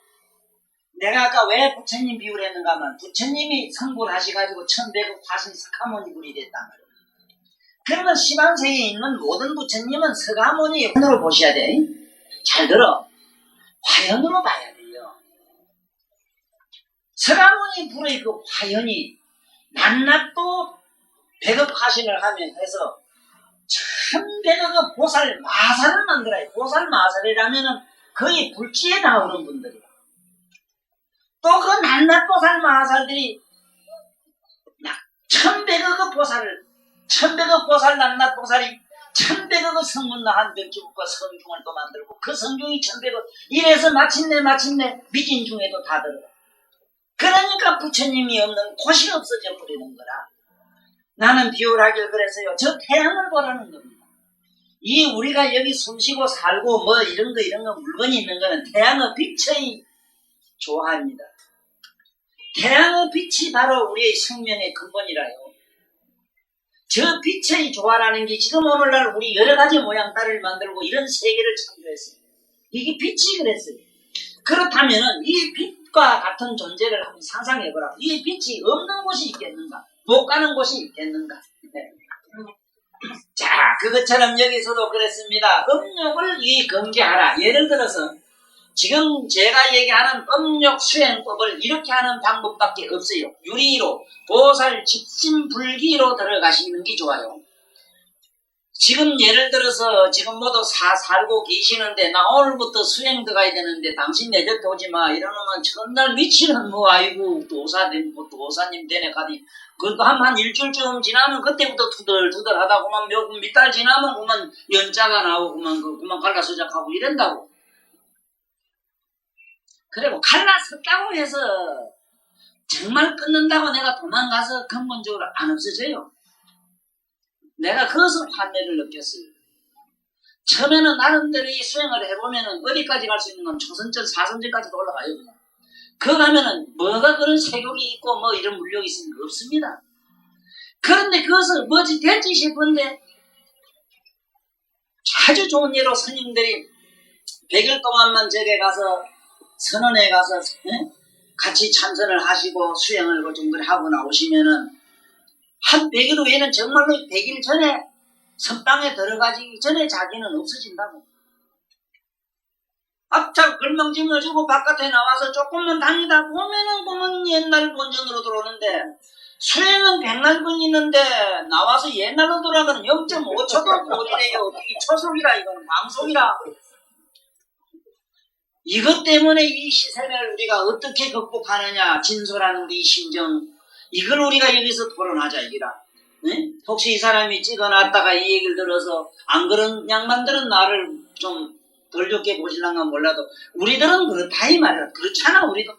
내가 아까 왜 부처님 비유를 했는가 하면 부처님이 성불하셔가지고 1100억 화신 석가모니불이 됐단 말이에요. 그러면 시방세에 있는 모든 부처님은 석가모니 화연으로 보셔야 돼. 잘 들어. 화연으로 봐야 돼요. 석가모니 불의 그 화연이 낱낱도 100억 화신을 하면 해서 1100억 보살 마사를 만들어요. 보살 마살이라면은 거의 불지에 나오는 분들이야. 또 그 낱낱 보살 마살들이 1100억 보살을 1100억 보살 낱낱 보살이 1100억 성문 나한 벽지국과 성중을 또 만들고 그 성중이 1100억 이래서 마침내 미진 중에도 다 들어가. 그러니까 부처님이 없는 곳이 없어져 버리는 거라. 나는 비유하길 그래서요. 저 태양을 보라는 겁니다. 이 우리가 여기 숨쉬고 살고 뭐 이런 거 물건이 있는 거는 태양의 빛의 조화입니다. 태양의 빛이 바로 우리의 생명의 근본이라요. 저 빛의 조화라는 게 지금 오늘날 우리 여러 가지 모양 딸을 만들고 이런 세계를 창조했어요. 이게 빛이 그랬어요. 그렇다면 이 빛과 같은 존재를 한번 상상해보라. 이 빛이 없는 곳이 있겠는가? 못 가는 곳이 있겠는가? 네. 자, 그것처럼 여기서도 그랬습니다. 음욕을 금지하라. 예를 들어서 지금 제가 얘기하는 음욕 수행법을 이렇게 하는 방법밖에 없어요. 유리로 보살 집신불기로 들어가시는 게 좋아요. 지금 예를 들어서 지금 모두 살고 계시는데 나 오늘부터 수행 들어가야 되는데 당신 내 곁에 오지 마 이러면 첫날 미치는 뭐 아이고 도사님 되네 가니 그것도 한 일주일쯤 지나면 그때부터 투덜투덜 하다 그만 몇 달 지나면 그만 연자가 나오고 그만 갈라서작하고 이런다고. 그리고 갈라섰다고 해서 정말 끊는다고 내가 도망가서 근본적으로 안 없어져요. 내가 그것을 환멸을 느꼈어요. 처음에는 나름대로 이 수행을 해보면은 어디까지 갈 수 있는 건 초선절, 사선절까지도 올라가요. 그냥. 그거 가면은 뭐가 그런 세력이 있고 뭐 이런 물력이 있으면 없습니다. 그런데 그것을 뭐지 될지 싶은데 아주 좋은 예로 스님들이 100일 동안만 저에 가서 선원에 가서 같이 참선을 하시고 수행을 좀 하고 나오시면은 한 100일 후에는 정말로 100일 전에 선방에 들어가기 전에 자기는 없어진다고. 앞차 걸망짐을 주고 바깥에 나와서 조금만 다니다 보면은 옛날 본전으로 들어오는데 수행은 100날 걸리는데 나와서 옛날로 돌아가는 0.5초도 못 이래요. 어떻게 초속이라 이거는 방송이라. 이것 때문에 이 시세를 우리가 어떻게 극복하느냐 진솔한 우리 심정 이걸 우리가 여기서 토론하자 이기라. 네? 혹시 이 사람이 찍어놨다가 이 얘기를 들어서 안 그런 양반들은 나를 좀 덜 좋게 보실랑가 몰라도 우리들은 그렇다 이 말이야. 그렇잖아 우리도.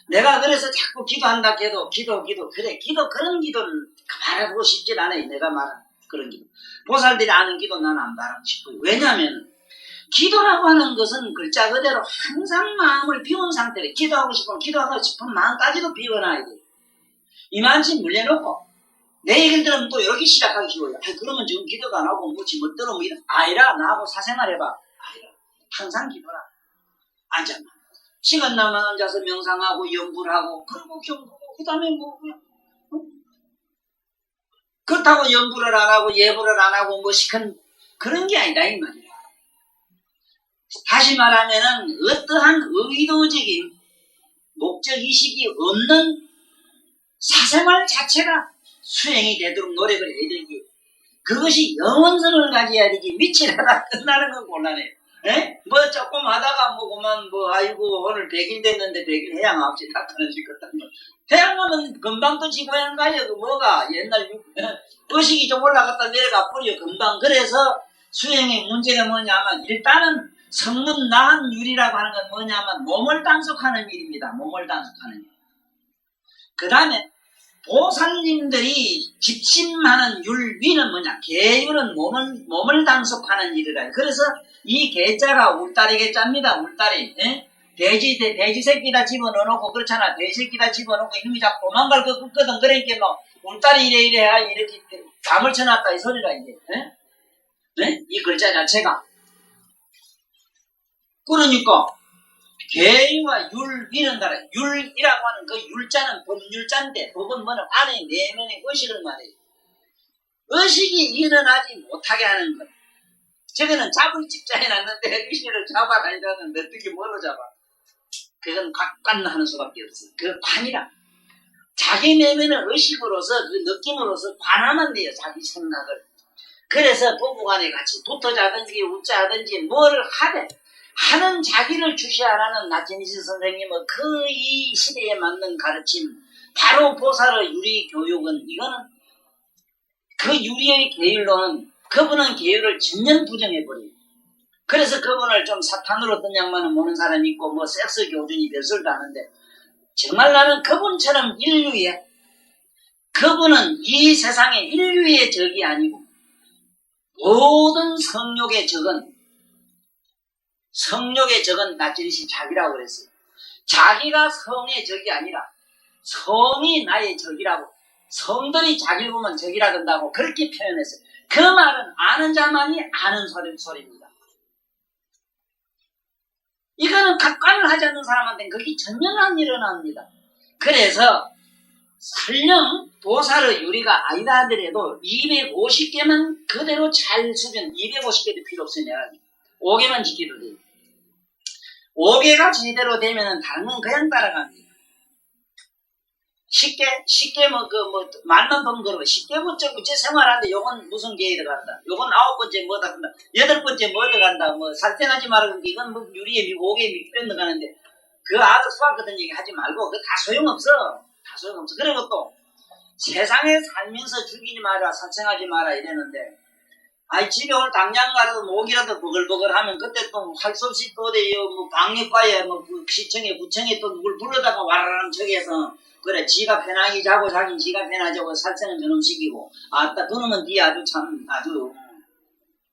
내가 그래서 자꾸 기도한다 해도 기도 그래 기도 그런 기도는 말하고 싶진 않아 내가 말한 그런 기도. 보살들이 아는 기도 나는 안 바라고 싶어요. 왜냐하면 기도라고 하는 것은 글자 그대로 항상 마음을 비운 상태로 기도하고 싶은 마음까지도 비워놔야 돼요. 이만치 물려놓고 내 얘기를 들으면 또 이렇게 시작하기 쉬워요. 그러면 지금 기도가 안 하고 뭐 지멋대로 뭐 이런 아니라 나하고 사생활 해봐. 아니라 항상 기도라. 앉아. 시간 나면 앉아서 명상하고 연구를 하고 그리고 경고고 그 다음에 뭐 그렇다고 연구를 안 하고 예불을 안 하고 뭐 시큰 그런 게 아니다 이 말이야. 다시 말하면은 어떠한 의도적인 목적의식이 없는 사생활 자체가 수행이 되도록 노력을 해야 되기. 그것이 영원성을 가져야 되지 미치다가 끝나는 건 곤란해요. 에? 뭐 조금 하다가 뭐 그만 뭐 아이고 오늘 100일 됐는데 100일 해양 없이 나타나질 것다. 해양하면 금방 또 지고양 가요. 그 뭐가 옛날 의식이 좀 올라갔다 내려가 버려 금방. 그래서 수행의 문제가 뭐냐면 일단은 성문나한율이라고 하는 건 뭐냐면 몸을 단속하는 일입니다. 몸을 단속하는 일. 그 다음에 보살님들이 집심하는 율위는 뭐냐? 계율은 몸을 단속하는 일이라. 그래서 이 계자가 울다리 계자입니다. 울다리. 예? 돼지 새끼다 집어넣어놓고 그렇잖아. 돼지 새끼다 집어넣고 이놈이 자꾸 도망갈 거 없거든. 그러니까 뭐 울다리 이래 이렇게 감을 쳐놨다 이 소리라 이게. 예? 예? 이 글자 자체가. 그러니까 계와 율위는 다르. 율이라고 하는 그 율자는 법률자인데 법은 뭐는 안에 내면의 의식을 말해요. 의식이 일어나지 못하게 하는 것. 저거는 잡을 집자 해놨는데 의식을 잡아라 이러는데 어떻게 뭐로 잡아? 그건 관하는 수밖에 없어요. 그 관이라. 자기 내면의 의식으로서 그 느낌으로서 관하면 돼요. 자기 생각을. 그래서 부부간에 같이 붙어 자든지 웃자 하든지 뭐를 하되 하는 자기를 주시하라는 나진시 선생님의 그 이 시대에 맞는 가르침 바로 보살의 유리 교육은 이거는 그 유리의 계율로는 그분은 계율을 전면 부정해버려요. 그래서 그분을 좀 사탄으로 뜬 양반은 모는 사람이 있고 뭐 섹스 교준이 별설도 아는데 정말 나는 그분처럼 인류의 그분은 이 세상의 인류의 적이 아니고 모든 성욕의 적은 나진시 자기라고 그랬어요. 자기가 성의 적이 아니라 성이 나의 적이라고. 성들이 자기를 보면 적이라 그런다고 그렇게 표현했어요. 그 말은 아는 자만이 아는 소리입니다. 이거는 각관을 하지 않는 사람한테는 그게 전면한 일어납니다. 그래서 설령 보살의 유리가 아니다 하더라도 250개만 그대로 잘 수변 250개도 필요 없어요. 내가 5개만 지켜도 돼요. 5개가 제대로 되면은 다른 건 그냥 따라갑니다. 쉽게 말만 번거로워. 쉽게 무째 생활하는데 요건 무슨 계에 들어간다. 요건 9번째 뭐다 간다. 8번째 뭐 들어간다. 뭐 살생하지 말고 이건 뭐 유리에 5개에 밑변 들어가는데 그 아들 수학 같은 얘기 하지 말고 그거 다 소용없어. 다 소용없어. 그리고 또 세상에 살면서 죽이지 마라, 살생하지 마라 이랬는데 아이 집에 오늘 당장 가라도 목이라도 버글버글 하면 그때 또 할 수 없이 또 뭐 방역과에 뭐 그 시청에 부청에 또 누굴 불러다가 와라랑 저기에서 그래 지가 편하게 자고 자긴 지가 편하자고 살생은 저놈식이고 아따 그놈은 니 아주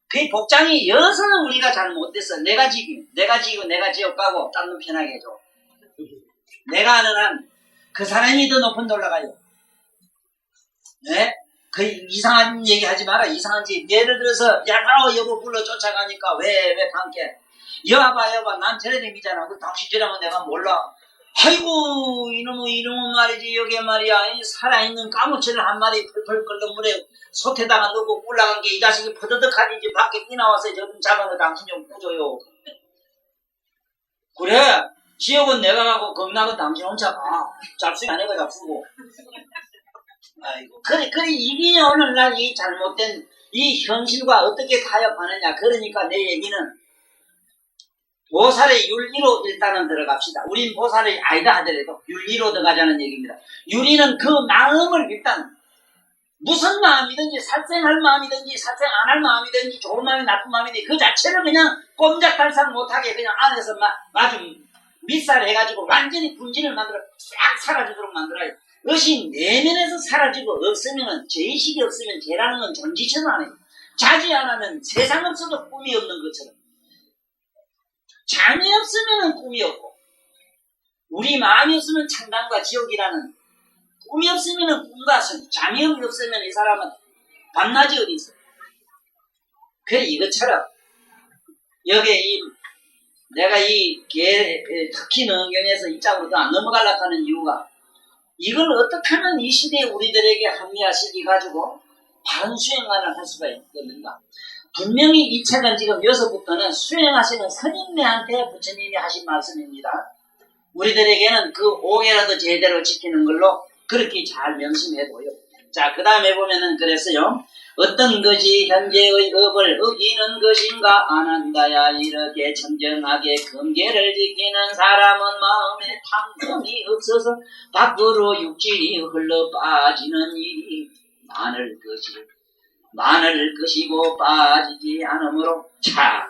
그 복장이 여서는 우리가 잘 못됐어. 내가 지고 내가 지옥 가고 딴 놈 편하게 해줘. 내가 아는 한 그 사람이 더 높은 데 올라가요. 네? 그 이상한 얘기 하지 마라. 이상한 짓. 예를 들어서 야나오 여보 불러 쫓아가니까 왜 함께 여봐 난 저래 댕기잖아. 그 당신 저라면 내가 몰라. 아이고 이놈은 말이지 여기 말이야 이 살아있는 까무치를 한 마리 펄펄 끓는 물에 솥에다가 넣고 올라간 게 이 자식이 퍼드득하지 이제 밖에 뛰나와서 저 좀 잡아서 당신 좀 구줘요. 그래 지옥은 내가 가고 겁나고 당신 혼자 가. 잡수기 안 해가 잡수고. 아이고 그래 이게 오늘날 이 잘못된 이 현실과 어떻게 타협하느냐. 그러니까 내 얘기는 보살의 율리로 일단은 들어갑시다. 우린 보살이 아니다 하더라도 율리로 들어가자는 얘기입니다. 율리는 그 마음을 일단 무슨 마음이든지 살생할 마음이든지 살생 안 할 마음이든지 좋은 마음이 나쁜 마음이든지 그 자체를 그냥 꼼짝달싹 못하게 그냥 안에서 마좀 밑살해가지고 완전히 분진을 만들어 싹 사라지도록 만들어요. 의식 내면에서 사라지고 없으면 죄의식이 없으면 죄라는 건 존재처럼 안 해요. 자지 않으면 세상 없어도 꿈이 없는 것처럼. 잠이 없으면 꿈이 없고 우리 마음이 없으면 천당과 지옥이라는 꿈이 없으면 꿈과 잠이 없으면 이 사람은 밤낮이 어디 있어요. 그래 이것처럼 여기에 내가 특히 능경에서 이 짝으로 안 넘어가려고 하는 이유가 이걸 어떻게 하면 이 시대에 우리들에게 합리화시키 가지고 바른 수행만을 할 수가 있겠는가. 분명히 이 책은 지금 여기서부터는 수행하시는 스님네한테 부처님이 하신 말씀입니다. 우리들에게는 그 오해라도 제대로 지키는 걸로 그렇게 잘 명심해둬요. 자, 그 다음에 보면은 그랬어요. 어떤 것이 현재의 업을 어기는 것인가 안 한다야 이렇게 청정하게 금계를 지키는 사람은 마음에 탐욕이 없어서 밖으로 육질이 흘러 빠지는 일이 많을 것이고 빠지지 않으므로 자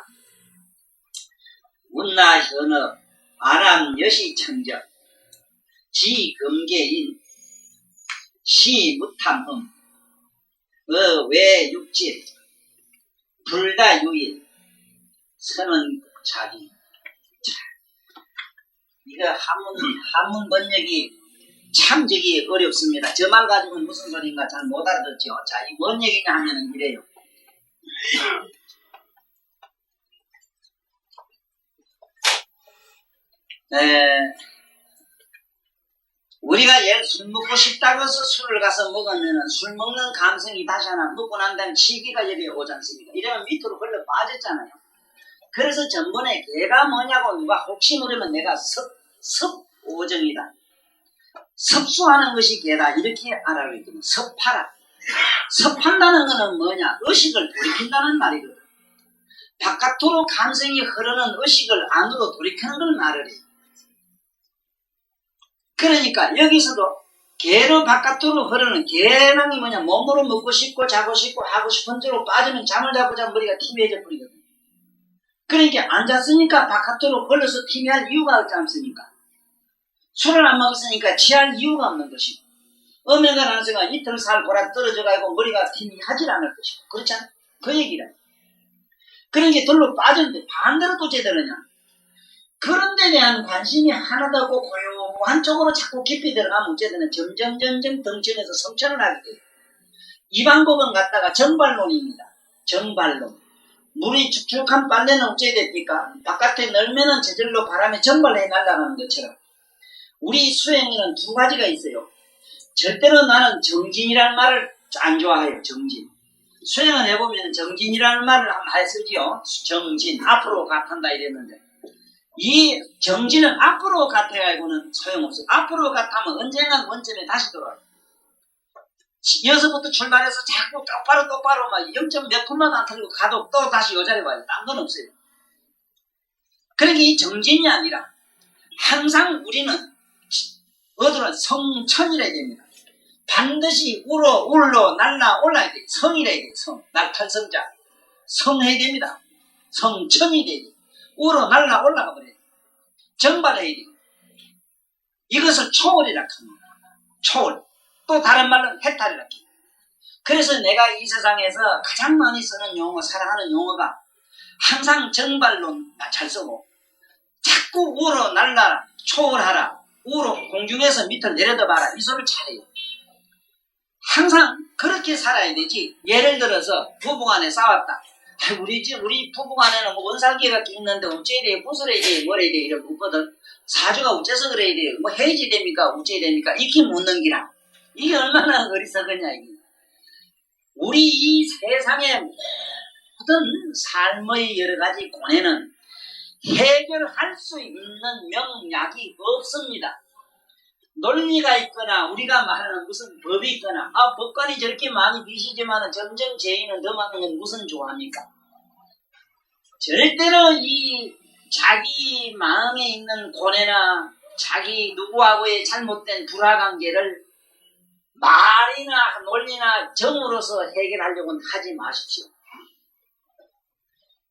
운나 현업 아람 여시 청정 지 금계인 시 무탐흠 외육질 불다유일 선은 자기. 이거 한문 번역이 참 저기 어렵습니다. 저 말 가지고는 무슨 소리인가 잘 못 알아듣죠. 자, 이 뭔 얘기냐 하면은 이래요. 우리가 예를 술 먹고 싶다고 해서 술을 가서 먹으면 술 먹는 감성이 다시 하나 먹고 난 다음에 치기가 여기에 오지 않습니까? 이러면 밑으로 흘러 빠졌잖아요. 그래서 전번에 개가 뭐냐고 누가 혹시 모르면 내가 섭오정이다. 섭수하는 것이 개다. 이렇게 알아야 했거든. 섭하라. 섭한다는 것은 뭐냐? 의식을 돌이킨다는 말이거든. 바깥으로 감성이 흐르는 의식을 안으로 돌이키는 걸 말을 해. 그러니까 여기서도 개로 바깥으로 흐르는 개랑이 뭐냐? 몸으로 먹고 싶고 자고 싶고 하고 싶은 대로 빠지면 잠을 자고 자면 머리가 티미해져 버리거든. 그러니까 앉았으니까 바깥으로 흘러서 티미할 이유가 없지 않습니까? 술을 안 먹었으니까 취할 이유가 없는 것이고 음행을 안 했으니까 이틀 살 보라 떨어져가지고 머리가 티미하지 않을 것이고 그렇잖아? 그 얘기라. 그러니까 둘로 빠졌는데 반대로 또 제대로냐? 그런 데 대한 관심이 하나도 없고 고요한 쪽으로 자꾸 깊이 들어가면 어쨌든 점점 덩치면서 성천을 하게 돼요. 이 방법은 갖다가 정발론입니다. 정발론. 물이 축축한 빨래는 어찌해야 됩니까? 바깥에 널면은 저절로 바람에 정발해 날아가는 것처럼 우리 수행에는 두 가지가 있어요. 절대로 나는 정진이라는 말을 안 좋아해요. 정진. 수행을 해보면 정진이라는 말을 많이 쓰지요. 정진, 앞으로 갓한다 이랬는데 이 정진은 앞으로 갓해가지고는 소용없어요. 앞으로 갓하면 언젠간 원점에 다시 돌아와요. 여기서부터 출발해서 자꾸 똑바로 막 0점 몇 푼만 안 틀리고 가도 또 다시 요 자리에 와요. 딴 건 없어요. 그러니까 이 정진이 아니라 항상 우리는 어디로 성천이라야 됩니다. 반드시 울로 날라 올라야 돼요. 성이라야 돼요. 성. 날탈성자. 성해야 됩니다. 성천이 돼야 돼요. 우로 날라 올라가 버려요. 정발해야 돼요. 이것을 초월이라 합니다. 초월. 또 다른 말로 해탈이라 해요. 그래서 내가 이 세상에서 가장 많이 쓰는 용어, 사랑하는 용어가 항상 정발론 잘 쓰고 자꾸 우로 날라라, 초월하라, 우로 공중에서 밑을 내려다봐라 이 소리를 잘해요. 항상 그렇게 살아야 되지. 예를 들어서 부부간에 싸웠다. 우리 부부간에는 뭐 원상계가 있는데 어째야 돼, 부서야 돼, 뭐래야 돼 이러고 묻거든. 사주가 어째서 그래야 돼, 뭐 해지 됩니까, 어째야 됩니까 이렇게 묻는 기라. 이게 얼마나 어리석으냐 이게. 우리 이 세상의 모든 삶의 여러 가지 고뇌는 해결할 수 있는 명약이 없습니다. 논리가 있거나 우리가 말하는 무슨 법이 있거나 법관이 저렇게 많이 비시지만 점점 죄인은 더 많은 건 무슨 좋아합니까? 절대로 이 자기 마음에 있는 고뇌나 자기 누구하고의 잘못된 불화관계를 말이나 논리나 정으로서 해결하려고는 하지 마십시오.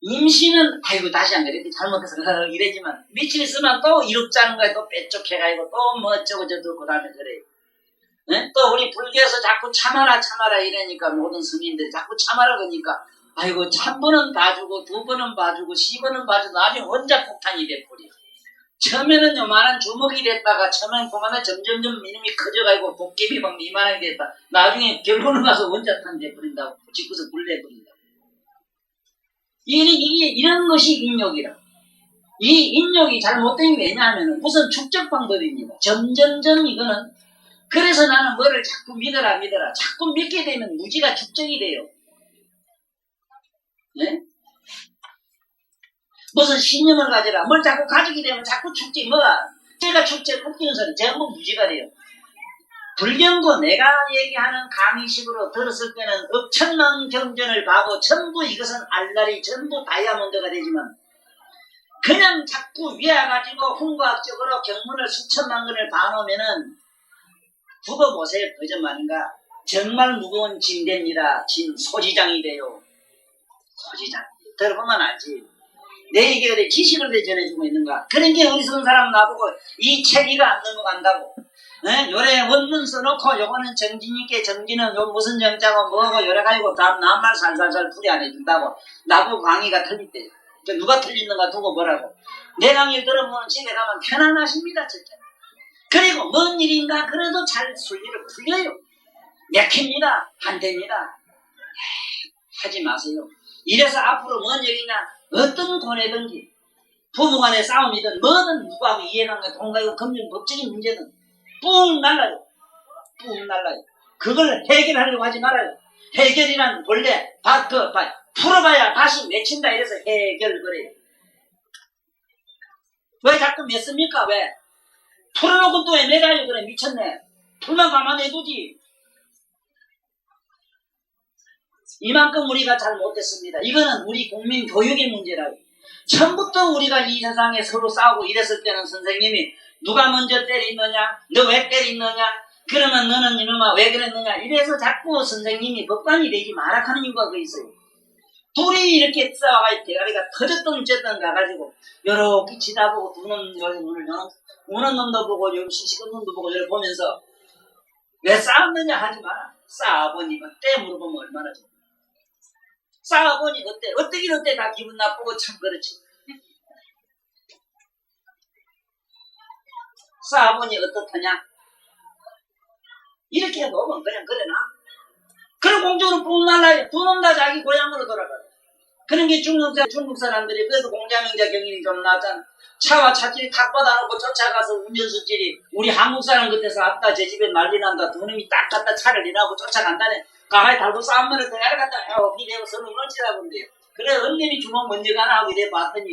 임신은 아이고 다시 안 그래 잘못해서 이래지만 며칠 있으면 또 이룩자는 거야 또 빼쪽해가지고 또 뭐 어쩌고 저쩌고 그 다음에 그래. 예? 또 우리 불교에서 자꾸 참아라 참아라 이러니까 모든 스님들이 자꾸 참아라 그러니까 아이고 1000번은 봐주고 2번은 봐주고 10번은 봐주고 나중에 혼자 폭탄이 돼버려. 처음에는 요만한 주먹이 됐다가 처음엔 그만에 점점점 이놈이 커져가지고 도깨비 막 이만하게 됐다. 나중에 결론을 가서 원자탄 돼버린다고 짓고서 불내버린다고. 이런 것이 인욕이라. 이 인욕이 잘못된 게 왜냐하면 우선 축적 방법입니다. 점점점 이거는 그래서 나는 뭐를 자꾸 믿어라 자꾸 믿게 되면 무지가 축적이 돼요. 네? 무슨 신념을 가지라 뭘 자꾸 가지게 되면 자꾸 축적 뭐가 제가 축적 웃기는 소리 전부 무지가 돼요. 불경도 내가 얘기하는 강의식으로 들었을 때는 억천만 경전을 봐고 전부 이것은 알라리 전부 다이아몬드가 되지만 그냥 자꾸 위해가지고 hun과학적으로 경문을 수천만 권을 봐놓으면은 두고 보세요. 거짓말인가? 정말 무거운 짐됩니다. 짐 소지장이 돼요. 소지장. 들어보면 알지. 내 얘기가 내 지식을 내 전해주고 있는가? 그런 게 어리석은 사람 나보고 이 체기가 안 넘어간다고. 네? 요래 원문 써놓고 요거는 정진이께 정진은 요 무슨 정자고 뭐고 요래 가지고 다음 남말 살살살 풀이 안 해준다고. 나보고 강의가 틀릴 때. 누가 틀리는가 두고 뭐라고. 내 강의 들어보면 집에 가면 편안하십니다. 진짜. 그리고 뭔 일인가 그래도 잘 순리를 풀려요. 맥힙니다. 안 됩니다. 하지 마세요. 이래서 앞으로 뭔 얘기냐 어떤 돈이든지 부부간의 싸움이든 뭐든 누구하고 이해관계 동가이고 금융 법적인 문제든 뿡 날라요. 뿡 날라요. 그걸 해결하려고 하지 말아요. 해결이란 본래 풀어봐야 다시 맺힌다 이래서 해결 그래요. 왜 자꾸 맺습니까? 왜? 풀어놓고 또 왜 매달려 그래 미쳤네. 풀만 가만히 해두지. 이만큼 우리가 잘 못했습니다. 이거는 우리 국민 교육의 문제라고. 처음부터 우리가 이 세상에 서로 싸우고 이랬을 때는 선생님이 누가 먼저 때리느냐 너 왜 때리느냐 그러면 너는 이놈아 왜 그랬느냐 이래서 자꾸 선생님이 법관이 되지 마라 하는 이유가 그 있어요. 둘이 이렇게 싸워가지고 대가리가 터졌던 쨌든 가가지고 요렇게 치다보고 두 놈 눈을 우는 놈도 보고 여기 시시건 놈도 보고 이렇게 보면서 왜 싸웠느냐 하지 마라. 싸워보니 어때 물어보면 얼마나 좋아. 싸워보니 어때? 어떻긴 어때? 다 기분 나쁘고 참 그렇지. 싸워보니 어떻더냐? 이렇게 놓으면 그냥 그래나? 그럼 공적으로 뿡 날라요. 두 놈 다 자기 고향으로 돌아가요. 그런 게 중국 사람들이 그래도 공자명자 경인이 좀 나잖아. 차와 차질이 탁 받아놓고 쫓아가서 운전수질이 우리 한국 사람 그때서 아따 제 집에 난리 난다. 두 놈이 딱 갖다 차를 일하고 쫓아간다네. 가만히 달고 싸움을 해서 야를 갖다 이래고 서로 런치라고 한대요. 그래 언님이 주먹 먼저 가나 하고 이래 봤더니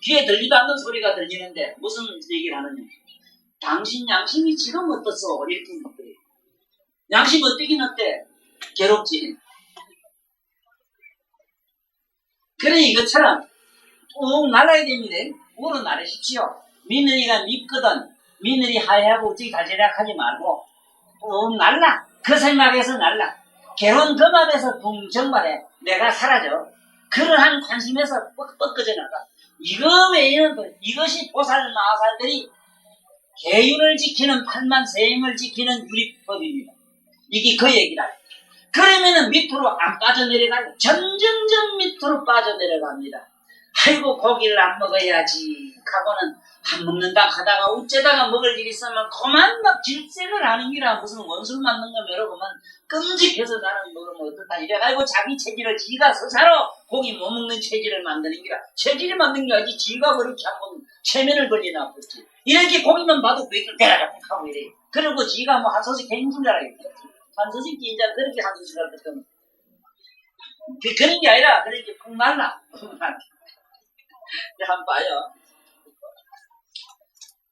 귀에 들리도 않는 소리가 들리는데 무슨 얘기를 하느냐. 당신 양심이 지금 어떻소? 이렇게 묻더래요. 양심 어떻긴 어때? 괴롭지. 그래 이것처럼 쭉 날아야 됩니다. 우로 나르십시오. 며느리가 밉거든 며느리 하야하고 어찌 잘 생각하지 말고 쭉 날라. 그 생각에서 날라. 결혼 금합에서 정말에 내가 사라져. 그러한 관심에서 뻗어져 나가. 이거 외에는 이것이 보살 마살들이 계율을 지키는 팔만 세임을 지키는 유리법입니다. 이게 그 얘기다. 그러면은 밑으로 안 빠져내려가요. 점점점 밑으로 빠져내려갑니다. 아이고 고기를 안 먹어야지 하고는 안 먹는다 하다가 어쩌다가 먹을 일이 있으면 그만 막 질색을 하는 기라. 무슨 원술 맞는 거 여러보면 끔찍해서 나는 먹으면 어떻다 이래가지고 자기 체질을 지가 스스로 고기 못 먹는 체질을 만드는 기라. 체질을 만든 게 아니지 지가 그렇게 한번 체면을 걸리나 보지. 이렇게 고기만 봐도 왜 이렇게 대라가 하고 이래. 그리고 지가 뭐 한 소식 괜히 줄 알아야겠지. 한 소식 이제 그렇게 한 소식 할 때는 그런 게 아니라 그렇게 푹 날라. 한번 봐요.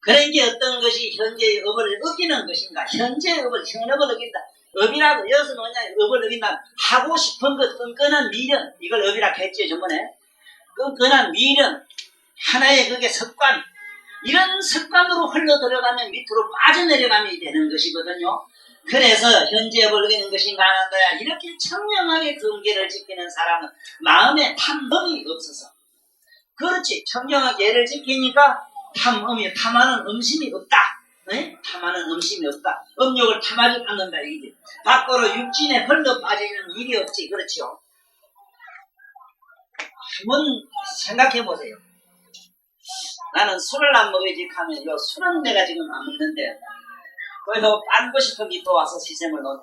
그런 게 어떤 것이 현재의 업을 어기는 것인가? 현재의 업을 현업을 어긴다. 업이라고 여기서 뭐냐? 업을 어긴다. 하고 싶은 것 끈끈한 미련 이걸 업이라고 했죠 저번에. 끈끈한 미련 하나의 그게 습관 이런 습관으로 흘러 들어가면 밑으로 빠져내려가면 되는 것이거든요. 그래서 현재 벌기는 것이 가난다야. 이렇게 청명하게 금계를 지키는 사람은 마음에 탐험이 없어서. 그렇지. 청정하게 예를 지키니까 탐하는 음심이 없다. 네? 탐하는 음심이 없다. 음욕을 탐하지 않는다. 이게 밖으로 육진에 흘러 빠지는 일이 없지. 그렇지요. 한번 생각해 보세요. 나는 술을 안 먹어야지 하면 요 술은 내가 지금 안 먹는데 거기서 빨고 싶은 게 또 와서 시샘을 놓네.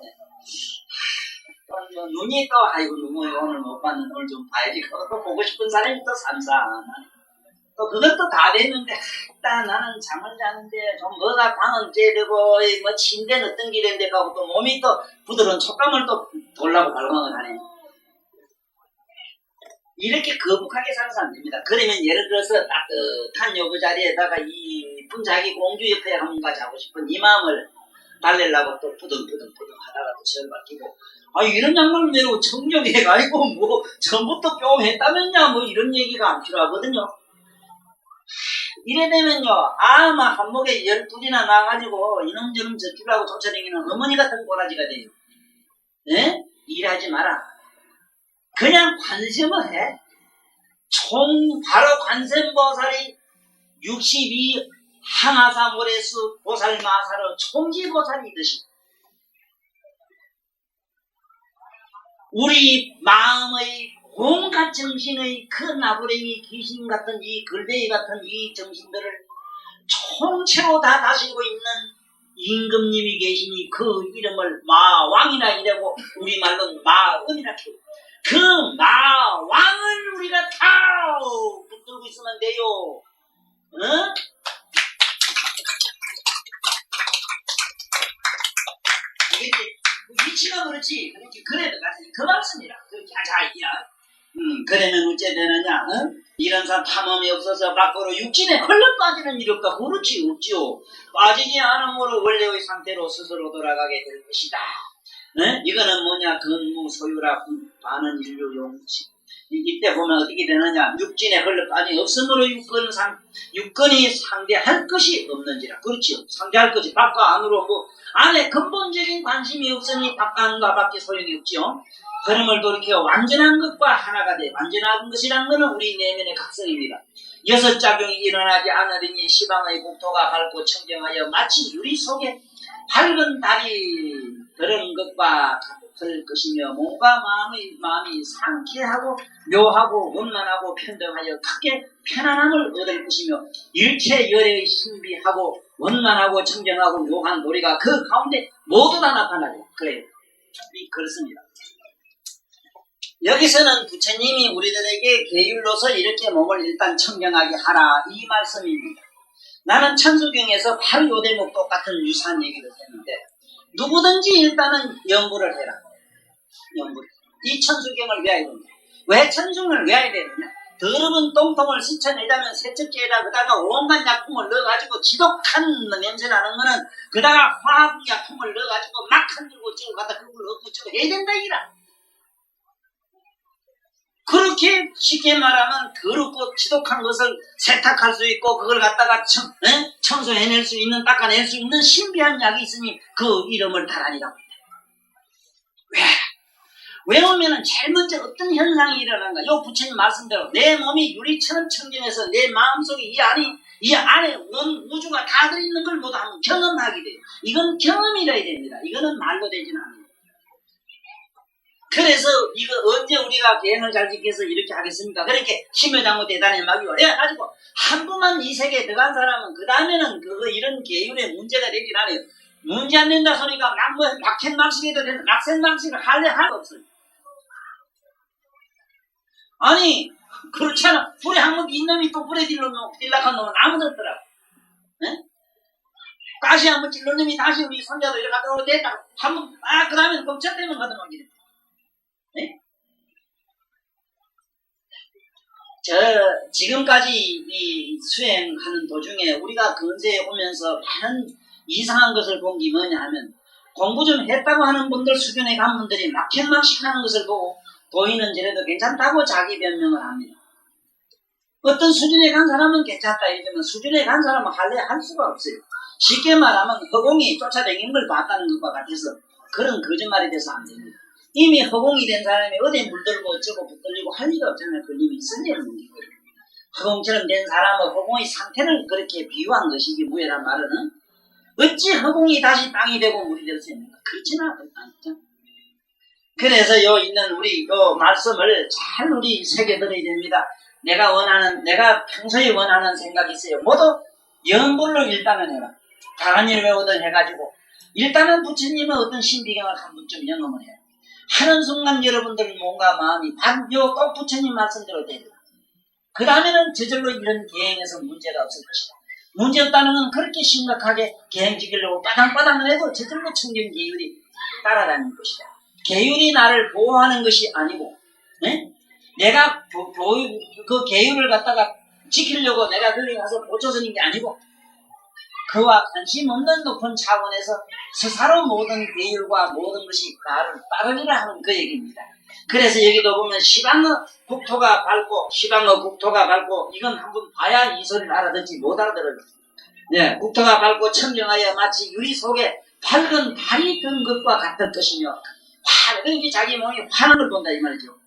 눈이 또 아이고 누구 오늘 못 봤는 오늘 좀 봐야지. 그것도 보고 싶은 사람이 또 삼삼하네. 또 그것도 다 됐는데 일단 나는 잠을 자는데 좀 뭐가 방은 째되고 뭐 침대는 어떤 길인데 가고 또 몸이 또 부드러운 촉감을 또 돌라고 발광을 하네. 이렇게 거북하게 살아서 안 됩니다. 그러면 예를 들어서 따뜻한 요그 자리에다가 이쁜 자기 공주 옆에 한번 자고 싶은 이 마음을 달래려고 또 부둥부둥 하다가 또 절 바뀌고 이런 양말을 내고 청정해가지고 뭐 전부터 뿅 했다면야 뭐 이런 얘기가 안 필요하거든요. 이래 되면요 아마 한목에 12이나 나가지고 이놈저놈 저주라고 쫓아다니는 어머니 같은 꼬라지가 돼요. 네? 일하지 마라. 그냥 관sem을 해. 바로 관세음보살이 62 항아사 모래수 보살 마사로 총지보살이듯이 우리 마음의 온갖 정신의 그 나부랭이 귀신 같은 이 글베이 같은 이 정신들을 총체로 다 다스리고 있는 임금님이 계시니 그 이름을 마왕이라 이라고 우리말로 마음이라 해요. 그 마왕을 우리가 다 붙들고 있으면 돼요. 어? 이게 위치가 그렇지. 그래도 그 말씀이라. 그렇게 하자 이야. 그러면 어째 되느냐? 이런 사람 탐험이 없어서 밖으로 육진에 흘러 빠지는 일 없다. 그렇지 없지요. 빠지지 않으므로 원래의 상태로 스스로 돌아가게 될 것이다. 네? 이거는 뭐냐? 근무 소유라 반은 인류 용식. 이때 보면 어떻게 되느냐? 육진에 흘러 빠짐이 없으므로 육근이 상대할 것이 없는지라. 그렇지요. 상대할 것이 밖과 안으로 뭐 안에 근본적인 관심이 없으니 밖과 밖에 소용이 없지요. 흐름을 돌이켜 완전한 것과 하나가 돼. 완전한 것이란 것은 우리 내면의 각성입니다. 여섯 작용이 일어나지 않으리니 시방의 국토가 밝고 청정하여 마치 유리 속에 밝은 달이 들은 것과 같을 것이며 몸과 마음이 상쾌하고 묘하고 원만하고 평등하여 크게 편안함을 얻을 것이며 일체 열의 신비하고 원만하고 청정하고 묘한 도리가 그 가운데 모두 다 나타나죠. 그래요. 그렇습니다. 여기서는 부처님이 우리들에게 계율로서 이렇게 몸을 일단 청정하게 하라 이 말씀입니다. 나는 찬수경에서 바로 요 대목 똑같은 유사한 얘기를 했는데 누구든지 일단은 연구를 해라. 연구를. 이 천수경을 외워야 된다. 왜 천수경을 외워야 되느냐? 더러운 똥통을 씻어내자면 세척제에다 그다가 온갖 약품을 넣어가지고 지독한 냄새 나는 거는 그다가 화학약품을 넣어가지고 막 흔들고 저거 갖다 그걸 넣고 저거 해야 된다 이라. 그렇게 쉽게 말하면 더럽고 지독한 것을 세탁할 수 있고 그걸 갖다가 청소해낼 수 있는 닦아낼 수 있는 신비한 약이 있으니 그 이름을 다란이라고 합니다. 왜? 외우면은 제일 먼저 어떤 현상이 일어나는가? 요 부처님 말씀대로 내 몸이 유리처럼 청정해서 내 마음속에 이 안에 온 우주가 다 들어있는 걸 모두 한번 경험하게 돼요. 이건 경험이라야 됩니다. 이거는 말로 되진 않아요. 그래서 이거 언제 우리가 계행을 잘 지켜서 이렇게 하겠습니까? 그렇게 심요장구 대단히 막 이래가지고 한 번만 이 세계에 들어간 사람은 그 다음에는 이런 계율에 문제가 되긴 않아요. 문제 안 된다 소리가 막캔망식해도 되는 낙센망식을 할래 할 없어요. 아니 그렇잖아. 불에 한번 이놈이 또 불에 딜락한 놈은 아무도 없더라고. 네? 가시 한번 찔른 놈이 다시 우리 손자도 이렇게 갖다 대다 한번 그 다음에 걱정되면 가더만 네? 지금까지 이 수행하는 도중에 우리가 근세에 오면서 많은 이상한 것을 본 게 뭐냐 하면 공부 좀 했다고 하는 분들 수준에 간 분들이 막힌막식 하는 것을 보고 도인은 저래도 괜찮다고 자기 변명을 합니다. 어떤 수준에 간 사람은 괜찮다 이러면 수준에 간 사람은 할래 할 수가 없어요. 쉽게 말하면 허공이 쫓아다니는 걸 봤다는 것과 같아서 그런 거짓말이 돼서 안 됩니다. 이미 허공이 된 사람이 어디 물들고 어쩌고 붙들리고 할 일이 없잖아요. 걸림이 있었냐는 문제거든요. 허공처럼 된 사람은 허공의 상태를 그렇게 비유한 것이지 무예란 말은 어찌 허공이 다시 땅이 되고 물이 될 수 있는가? 그렇지는 않죠. 그래서 요 있는 우리 요 말씀을 잘 우리 새겨들어야 됩니다. 내가 평소에 원하는 생각이 있어요. 모두 영불로 일단은 해라. 다른 일 외우든 해가지고 일단은 부처님의 어떤 신비경을 한 번쯤 영험을 해요. 하는 순간 여러분들 뭔가 마음이 꼭 부처님 말씀대로 됩니다. 그 다음에는 저절로 이런 계행에서 문제가 없을 것이다. 문제 없다는 건 그렇게 심각하게 계행 지키려고 빠당빠당을 해도 저절로 청정 계율이 따라다니는 것이다. 계율이 나를 보호하는 것이 아니고 내가 그 계율을 갖다가 지키려고 내가 거기 가서 고쳐서는 게 아니고 그와 관심 없는 높은 차원에서 스스로 모든 계율과 모든 것이 나를 따르리라 하는 그 얘기입니다. 그래서 여기도 보면 시방어 국토가 밝고 이건 한번 봐야 이 소리를 알아듣지 못 알아들어요. 네, 국토가 밝고 청정하여 마치 유리 속에 밝은 달이 든 것과 같을 것이며 그렇게 자기 몸이 화는 걸 본다 이 말이죠.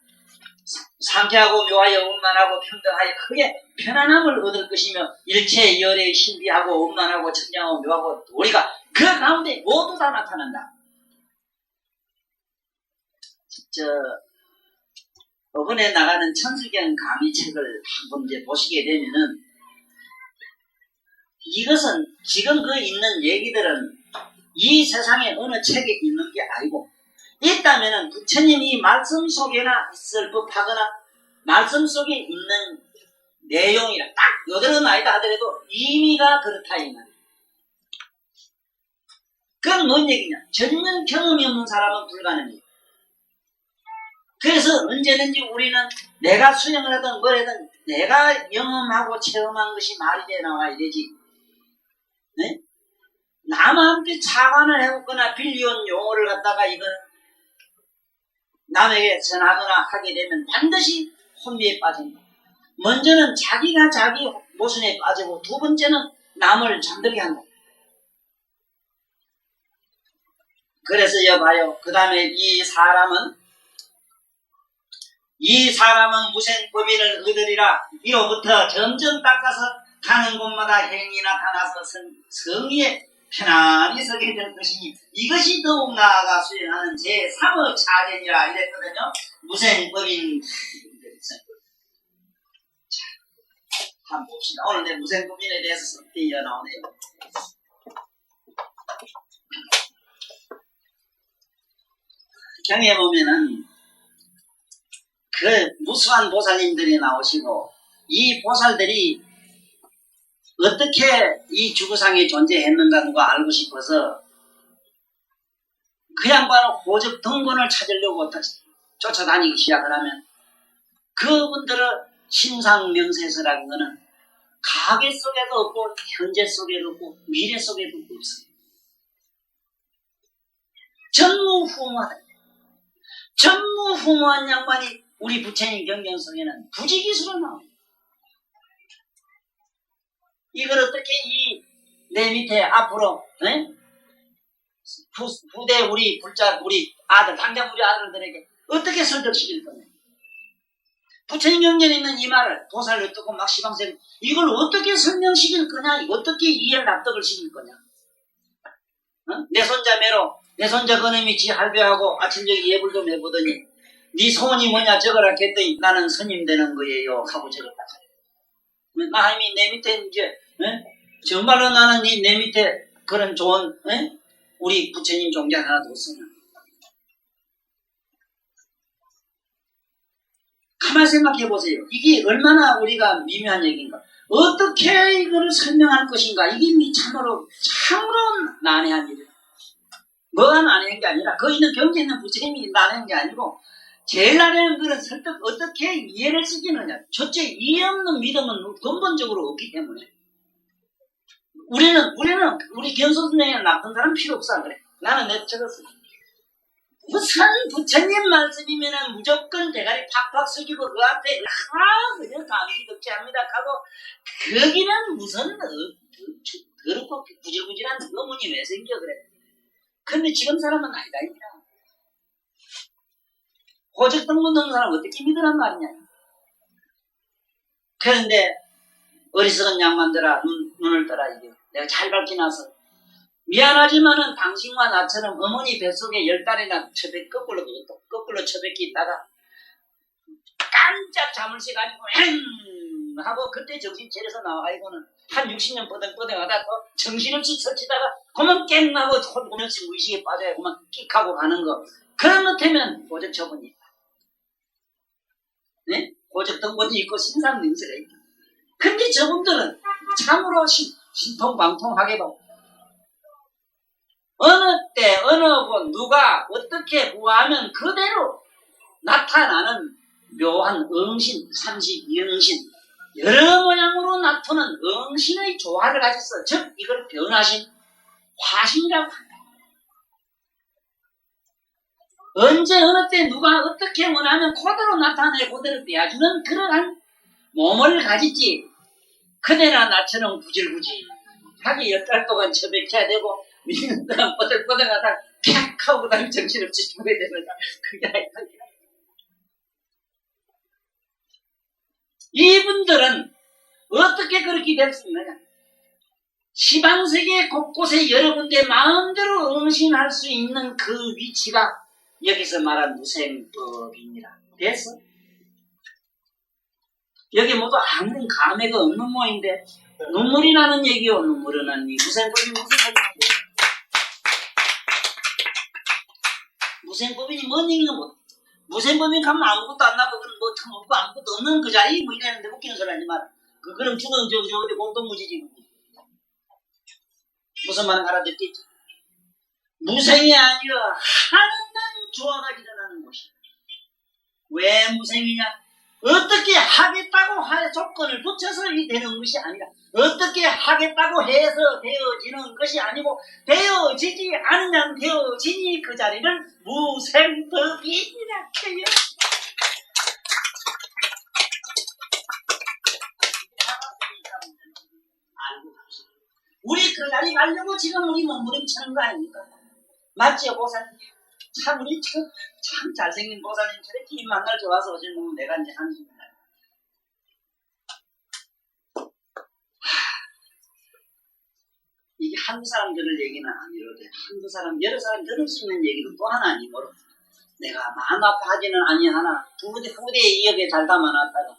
상쾌하고 묘하여 원만하고 평등하여 크게 편안함을 얻을 것이며 일체 열의 신비하고 원만하고 청정하고 묘하고 우리가 그 가운데 모두 다 나타난다. 이번에 나가는 천수경 강의책을 한번 이제 보시게 되면은 이것은 지금 그 있는 얘기들은 이 세상에 어느 책에 있는 게 아니고 있다면은 부처님이 말씀 속에나 있을 법하거나 말씀 속에 있는 내용이라 딱 요대로는 아니다 하더라도 의미가 그렇다 이 말이에요. 그건 뭔 얘기냐? 전면 경험이 없는 사람은 불가능해요. 그래서 언제든지 우리는 내가 수행을 하든 뭘 하든 내가 경험하고 체험한 것이 말이 돼 나와야 되지. 네? 남한테 차관을 해먹거나 빌려온 용어를 갖다가 이걸 남에게 전하거나 하게 되면 반드시 혼미에 빠진다. 먼저는 자기가 자기 모순에 빠지고 두 번째는 남을 잠들게 한다. 그래서 여봐요. 그 다음에 이 사람은 무생법인을 얻으리라. 이로부터 점점 닦아서 가는 곳마다 행이 나타나서 성의에 편안히 서게 될 것이니 이것이 더욱 나아가 수행하는 제3의 차전이라 이랬거든요. 무생법인. 자, 한번 봅시다. 오늘 내 무생법인에 대해서 이어 나오네요. 경에 보면은 그 무수한 보살님들이 나오시고 이 보살들이 어떻게 이 주구상에 존재했는가 누가 알고 싶어서 그 양반은 호적 등본을 찾으려고 쫓아다니기 시작을 하면 그분들은 신상명세서라는 것은 가계 속에도 없고 현재 속에도 없고 미래 속에도 없어요. 전무후무하다. 전무후무한 양반이 우리 부처님 경전 속에는 부지기수로 나옵니다. 이걸 어떻게 내 밑에 앞으로 후대 우리 아들 당장 우리 아들들에게 어떻게 설득시킬 거냐. 부처님 경전에 있는 이 말을 도살을 듣고 막 시방생 이걸 어떻게 설명시킬 거냐. 어떻게 이해를 납득을 시킬 거냐. 내 손자 매로 내 손자 그놈이 지 할배하고 아침저녁 예불도 매보더니 네 소원이 뭐냐 적어라 했더니 나는 스님 되는 거예요 하고 적었다. 마음이 내 밑에 이제 정말로 나는 내 밑에 그런 좋은 우리 부처님 종자 하나도 없으냐. 가만히 생각해 보세요. 이게 얼마나 우리가 미묘한 얘기인가. 어떻게 이거를 설명할 것인가. 이게 참으로 난해한 일이다. 뭐가 난해한 게 아니라 거기 있는 경지에 있는 부처님이 난해한 게 아니고 제일 난해한 것은 설득 어떻게 이해를 시키느냐. 첫째 이해 없는 믿음은 근본적으로 없기 때문에 우리는 우리 견소 선생님 나쁜 사람 필요 없어 그래. 나는 내 적었어. 무슨 부처님 말씀이면은 무조건 대가리 팍팍 숙이고 그 앞에 그냥 감기 덕지합니다 하고 거기는 무슨 그렇고 구질구질한 어머니 왜 생겨 그래. 근데 지금 사람은 아니다 이야. 호적등본 넣는 사람 어떻게 믿으란 말이냐. 그런데 어리석은 양반들아 눈을 떠라 이게. 내가 잘 밝히나서 미안하지만은 당신과 나처럼 어머니 뱃속에 10달이나 거꾸로 처박히 있다가 깜짝 잠을 새가지고 하고 그때 정신 차려서 나와가지고는 한 60년 뻗어가다 또 정신없이 설치다가 그만 깽 하고 보면서 무의식에 빠져야 그만 끽하고 가는 거. 그런 것 때문에 고적 처분이 있다. 네? 고적 등본이 있고 신상 명세가 있다. 근데 저분들은 참으로 신통방통하게도 어느 때 어느 곳 누가 어떻게 구하면 그대로 나타나는 묘한 응신, 삼식이응신 여러 모양으로 나타나는 응신의 조화를 가졌어. 즉 이걸 변화신, 화신이라고 한다. 언제 어느 때 누가 어떻게 원하면 그대로 나타내 그대로 빼앗주는 그러한 몸을 가졌지. 그대나 나처럼 구질구질하게 10달 동안 처박혀야 되고 믿는 동안 뻗어가다 팍 하고 그 다음에 정신없이 죽어야 되는 그게 아니다. 이분들은 어떻게 그렇게 될 수 있느냐. 시방세계 곳곳에 여러 군데 마음대로 응신할 수 있는 그 위치가 여기서 말한 무생법이니라. 됐어? 여기 모두 아무런 감회가 없는 모인데 눈물이 나는 얘기요. 눈물은 아니 무생법이 무슨 얘기인데 무생법이니 뭔 얘기가 뭐 무생법이 가면 아무것도 안 나고 그럼 뭐 없고 아무것도 없는 그 자리 뭐 이랬는데 웃기는 소리 하지 마라. 그럼 죽은 저 어디 공동무지지. 무슨 말은 알아듣겠지? 무생이 아니라 하는 조화가 일어나는 것이. 왜 무생이냐? 어떻게 하겠다고 할 조건을 붙여서 이 되는 것이 아니라 어떻게 하겠다고 해서 되어지는 것이 아니고 되어지지 않으면 되어지니 그 자리를 무생법이라 해요. 우리 그 자리 가려고 지금 우리 몸부림치는 거 아닙니까? 맞지요 보살님? 참 우리 참 잘생긴 보살님 저렇게 입 만날 좋아서 어제 보면 내가 이제 한숨이다. 이게 한두 사람 들을 얘기는 아니로되 한두 사람 여러 사람 들을 수 있는 얘기도 또 하나 아니므로 내가 마음 아파하지는 아니하나 후대에 이역에 잘 담아놨다가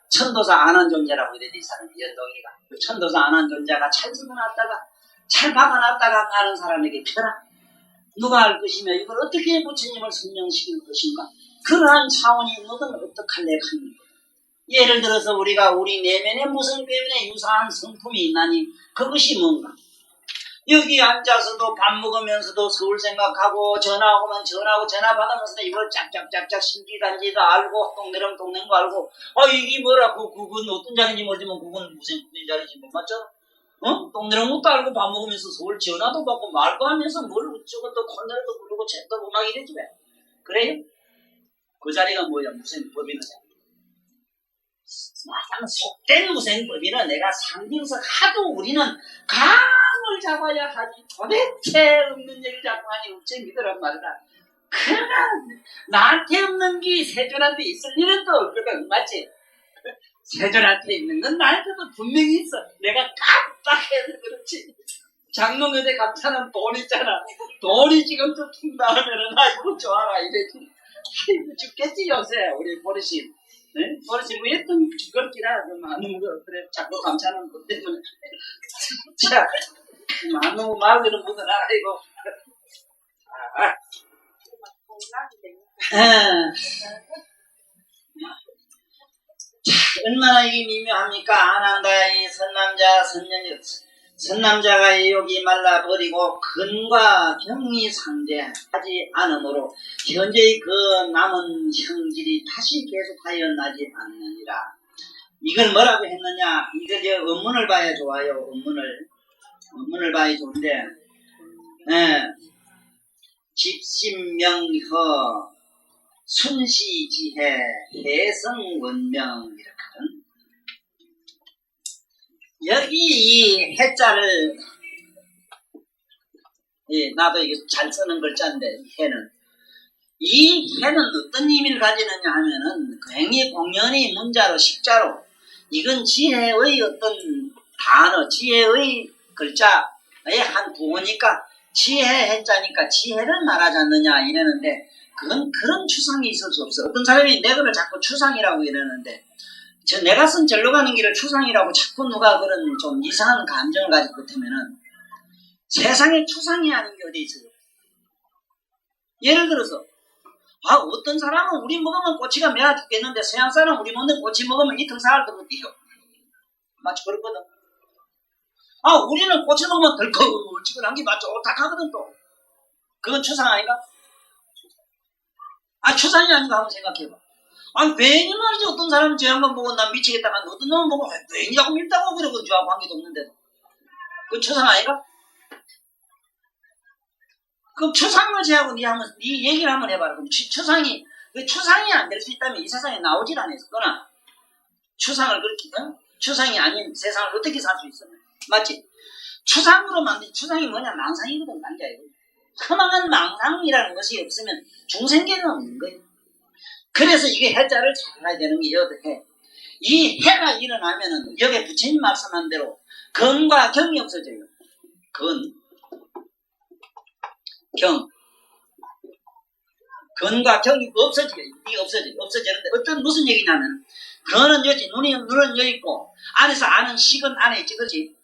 천도사 안한존자라고 이래 이 사람이 연동이가 천도사 안한존자가 잘 집어놨다가 잘 박아놨다가 가는 사람에게 펴라. 누가 알 것이며 이걸 어떻게 부처님을 설명시킬 것인가. 그러한 차원이 있거든 어떡할래 합니까. 예를 들어서 우리가 우리 내면에 무슨 때문에 유사한 성품이 있나니 그것이 뭔가. 여기 앉아서도 밥 먹으면서도 서울 생각하고 전화 오면 전화하고 전화 받으면서도 이걸 짝짝짝짝 신기단지도 알고 동네름 동네인 거 알고 이게 뭐라 그건 어떤 자리인지 모르지만 그건 무슨 자리인지 못 맞죠? 동네름 것도 알고 밥 먹으면서 서울 전화도 받고 말도 하면서 뭘 어쩌고 또 콘서트도 부르고 챗도 음악 이랬지 왜? 그래요? 그 자리가 뭐야? 무생법이는 마냥 속된 무생법이는 내가 상징석 하도 우리는 감을 잡아야 하지 도대체 없는 얘기를 자꾸 하니 어째 믿으란 말이다. 그러나 나한테 없는 게 세존한테 있을 일은 또 없거든. 맞지? 세존한테 있는 건 나한테도 분명히 있어. 내가 깜빡해서 그렇지. 장롱에대 감사는 돈 있잖아. 돈이 지금 또 퉁다하면은 아이고 좋아라 이래지. 아이고 죽겠지 요새 우리 버릇이. 네? 버릇이 뭐 했던 죽었기라 많은 거 그래 자꾸 감사는 것 때문에. 자 많은 마음에는 묻어라 이거. 얼마나 이게 미묘합니까? 안한다이 선남자 선녀녀 선남자가 여기 말라버리고 근과 병이 상대하지 않으므로 현재의 그 남은 형질이 다시 계속하여 나지 않느니라. 이걸 뭐라고 했느냐? 이걸 저 원문을 봐야 좋아요. 원문을 봐야 좋은데 집신명허 순시지혜 해성원명 이렇거든. 여기 이 해자를, 나도 이거 잘 쓰는 글자인데, 해는. 이 해는 어떤 의미를 가지느냐 하면은, 굉장히 공연히 문자로, 식자로, 이건 지혜의 어떤 단어, 지혜의 글자의 한 부호니까, 지혜 해자니까 지혜를 말하지 않느냐 이러는데, 그건 그런 추상이 있을 수 없어. 어떤 사람이 내 글을 자꾸 추상이라고 이러는데, 내가 쓴 절로 가는 길을 추상이라고 자꾸 누가 그런 좀 이상한 감정을 가질 것 같으면은 세상에 추상이 아닌 게 어디 있어요? 예를 들어서 어떤 사람은 우리 먹으면 꼬치가 매워 죽겠는데 서양 사람은 우리 먹는 꼬치 먹으면 이틀 사흘 더 뛰어. 마치 그렇거든. 우리는 꼬치 먹으면 덜컹지근한 게 맞죠. 오딱하거든 또. 그건 추상 아닌가? 추상이 아닌가 한번 생각해봐. 괜히 말이지. 어떤 사람은 저 양반 보고 난 미치겠다 하는데 어떤 놈은 보고 괜히 자꾸 밉다고 그러고 저하고 관계도 없는데도. 그건 추상 아닌가? 그럼 추상을 제하고 네 얘기를 한번 해봐라. 그럼 추상이 안 될 수 있다면 이 세상에 나오질 않았거나 추상을 그렇게 추상이 아닌 세상을 어떻게 살 수 있어? 맞지? 추상으로 만든 추상이 뭐냐? 망상이거든. 남자야. 허망한 망상이라는 것이 없으면 중생계는 없는 거예요. 그래서 이게 해자를 잘 알아야 되는 게 어떻게? 이 해가 일어나면은 여기 부처님 말씀한 대로 건과 경이 없어져요. 건과 경이 없어져요. 이게 없어지는데 무슨 얘기냐면 건은 여기 눈은 여기 있고 안에서 아는 식은 안에 있지, 그렇지?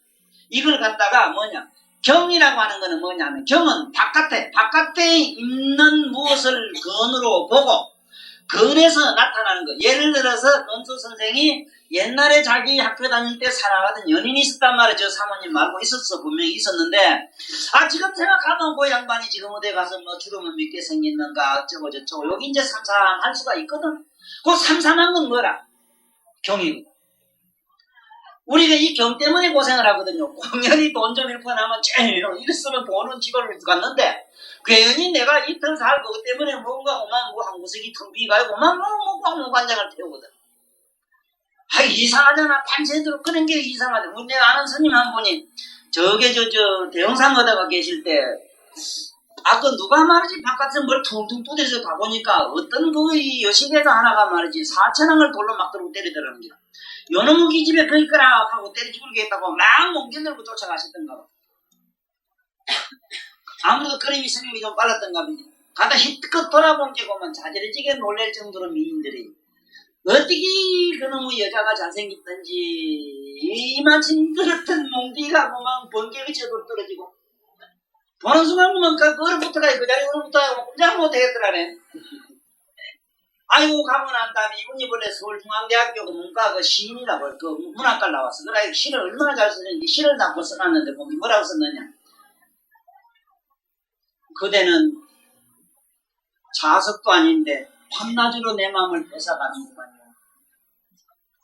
이걸 갖다가 뭐냐? 경이라고 하는 거는 뭐냐면 경은 바깥에 있는 무엇을 건으로 보고 건에서 나타나는 거. 예를 들어서 건수 선생이 옛날에 자기 학교 다닐 때 사랑하던 연인이 있었단 말이에요. 저 사모님 말고 분명히 있었는데 지금 생각하면 그 양반이 지금 어디 가서 뭐 주름을 믿게 생겼는가 어쩌고 저쩌고 여기 이제 삼삼할 수가 있거든. 그 삼삼한 건 뭐라? 경이고. 우리가 이 경 때문에 고생을 하거든요. 공연히 돈 좀 잃고 나면 이랬으면 돈은 집을 갔는데 괜히 내가 이틀 살 그것 때문에 뭔가 한 구석이 텅 비가고 관장을 태우거든. 이상하잖아. 밤새도록 그런 게 이상하다. 내가 아는 스님 한 분이 저게 대형상 하다가 계실 때 누가 말이지 바깥에서 뭘 퉁퉁 두드려서 가보니까 어떤 여시계가 하나가 말이지 4,000원을 돌로 막 들고 때리더라는 거야. 요놈의 집에 그 있거라 하고 때려 죽이겠다고 막 몽개 들고 쫓아가셨던가 봐. 아무래도 그림이 스님이 좀 빨랐던가 보지. 가다 힘껏 돌아본 게 보면 자지러지게 놀랄 정도로 미인들이 어떻게 그놈의 여자가 잘생겼던지 이만큼 그렇던 몽디가 그만 번개가 쳐도 떨어지고 보는 순간 보면 얼어붙어가 그 자리에 얼어붙어가 꼼짝 못하겠더라네. 가고 난 다음에 이분이 원래 서울중앙대학교 문과 시인이라고 문학과를 나왔어. 그래 시를 얼마나 잘 쓰는지 시를 담고 써놨는데 거기 뭐라고 썼느냐? 그대는 자석도 아닌데 밤낮으로 내 마음을 뺏어가는구만요.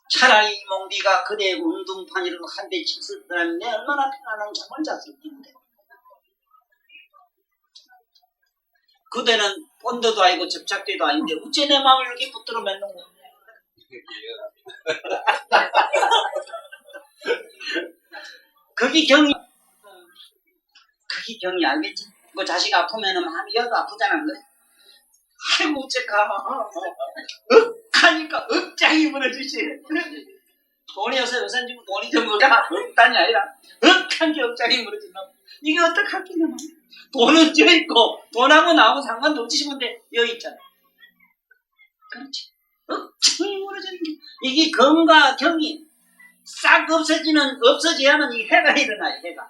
차라리 이 몽디가 그대의 운동판이라도 한 대 쳤었더라면 내 얼마나 편안한 잠을 잤을 텐데. 그대는 본드도 아니고 접착제도 아닌데 어째 내 마음을 이렇게 붙들어 맺는 거야? 그게 경이 알겠지? 그 자식 아프면은 마음이 여도 아프잖아. 아이고 어째가 억하니까 억장이 무너지지. 돈이 요새 지금 돈이 좀 억단이 아니라 억한 게 억장이 무너진다. 이게 어떡하겠냐. 돈은 저 있고 돈하고 나하고 상관도 없지 싶은데 여기 있잖아. 그렇지. 억장이 무너지는 게 이게 건과 경이 싹 없어져야만 이 해가 일어나요. 해가.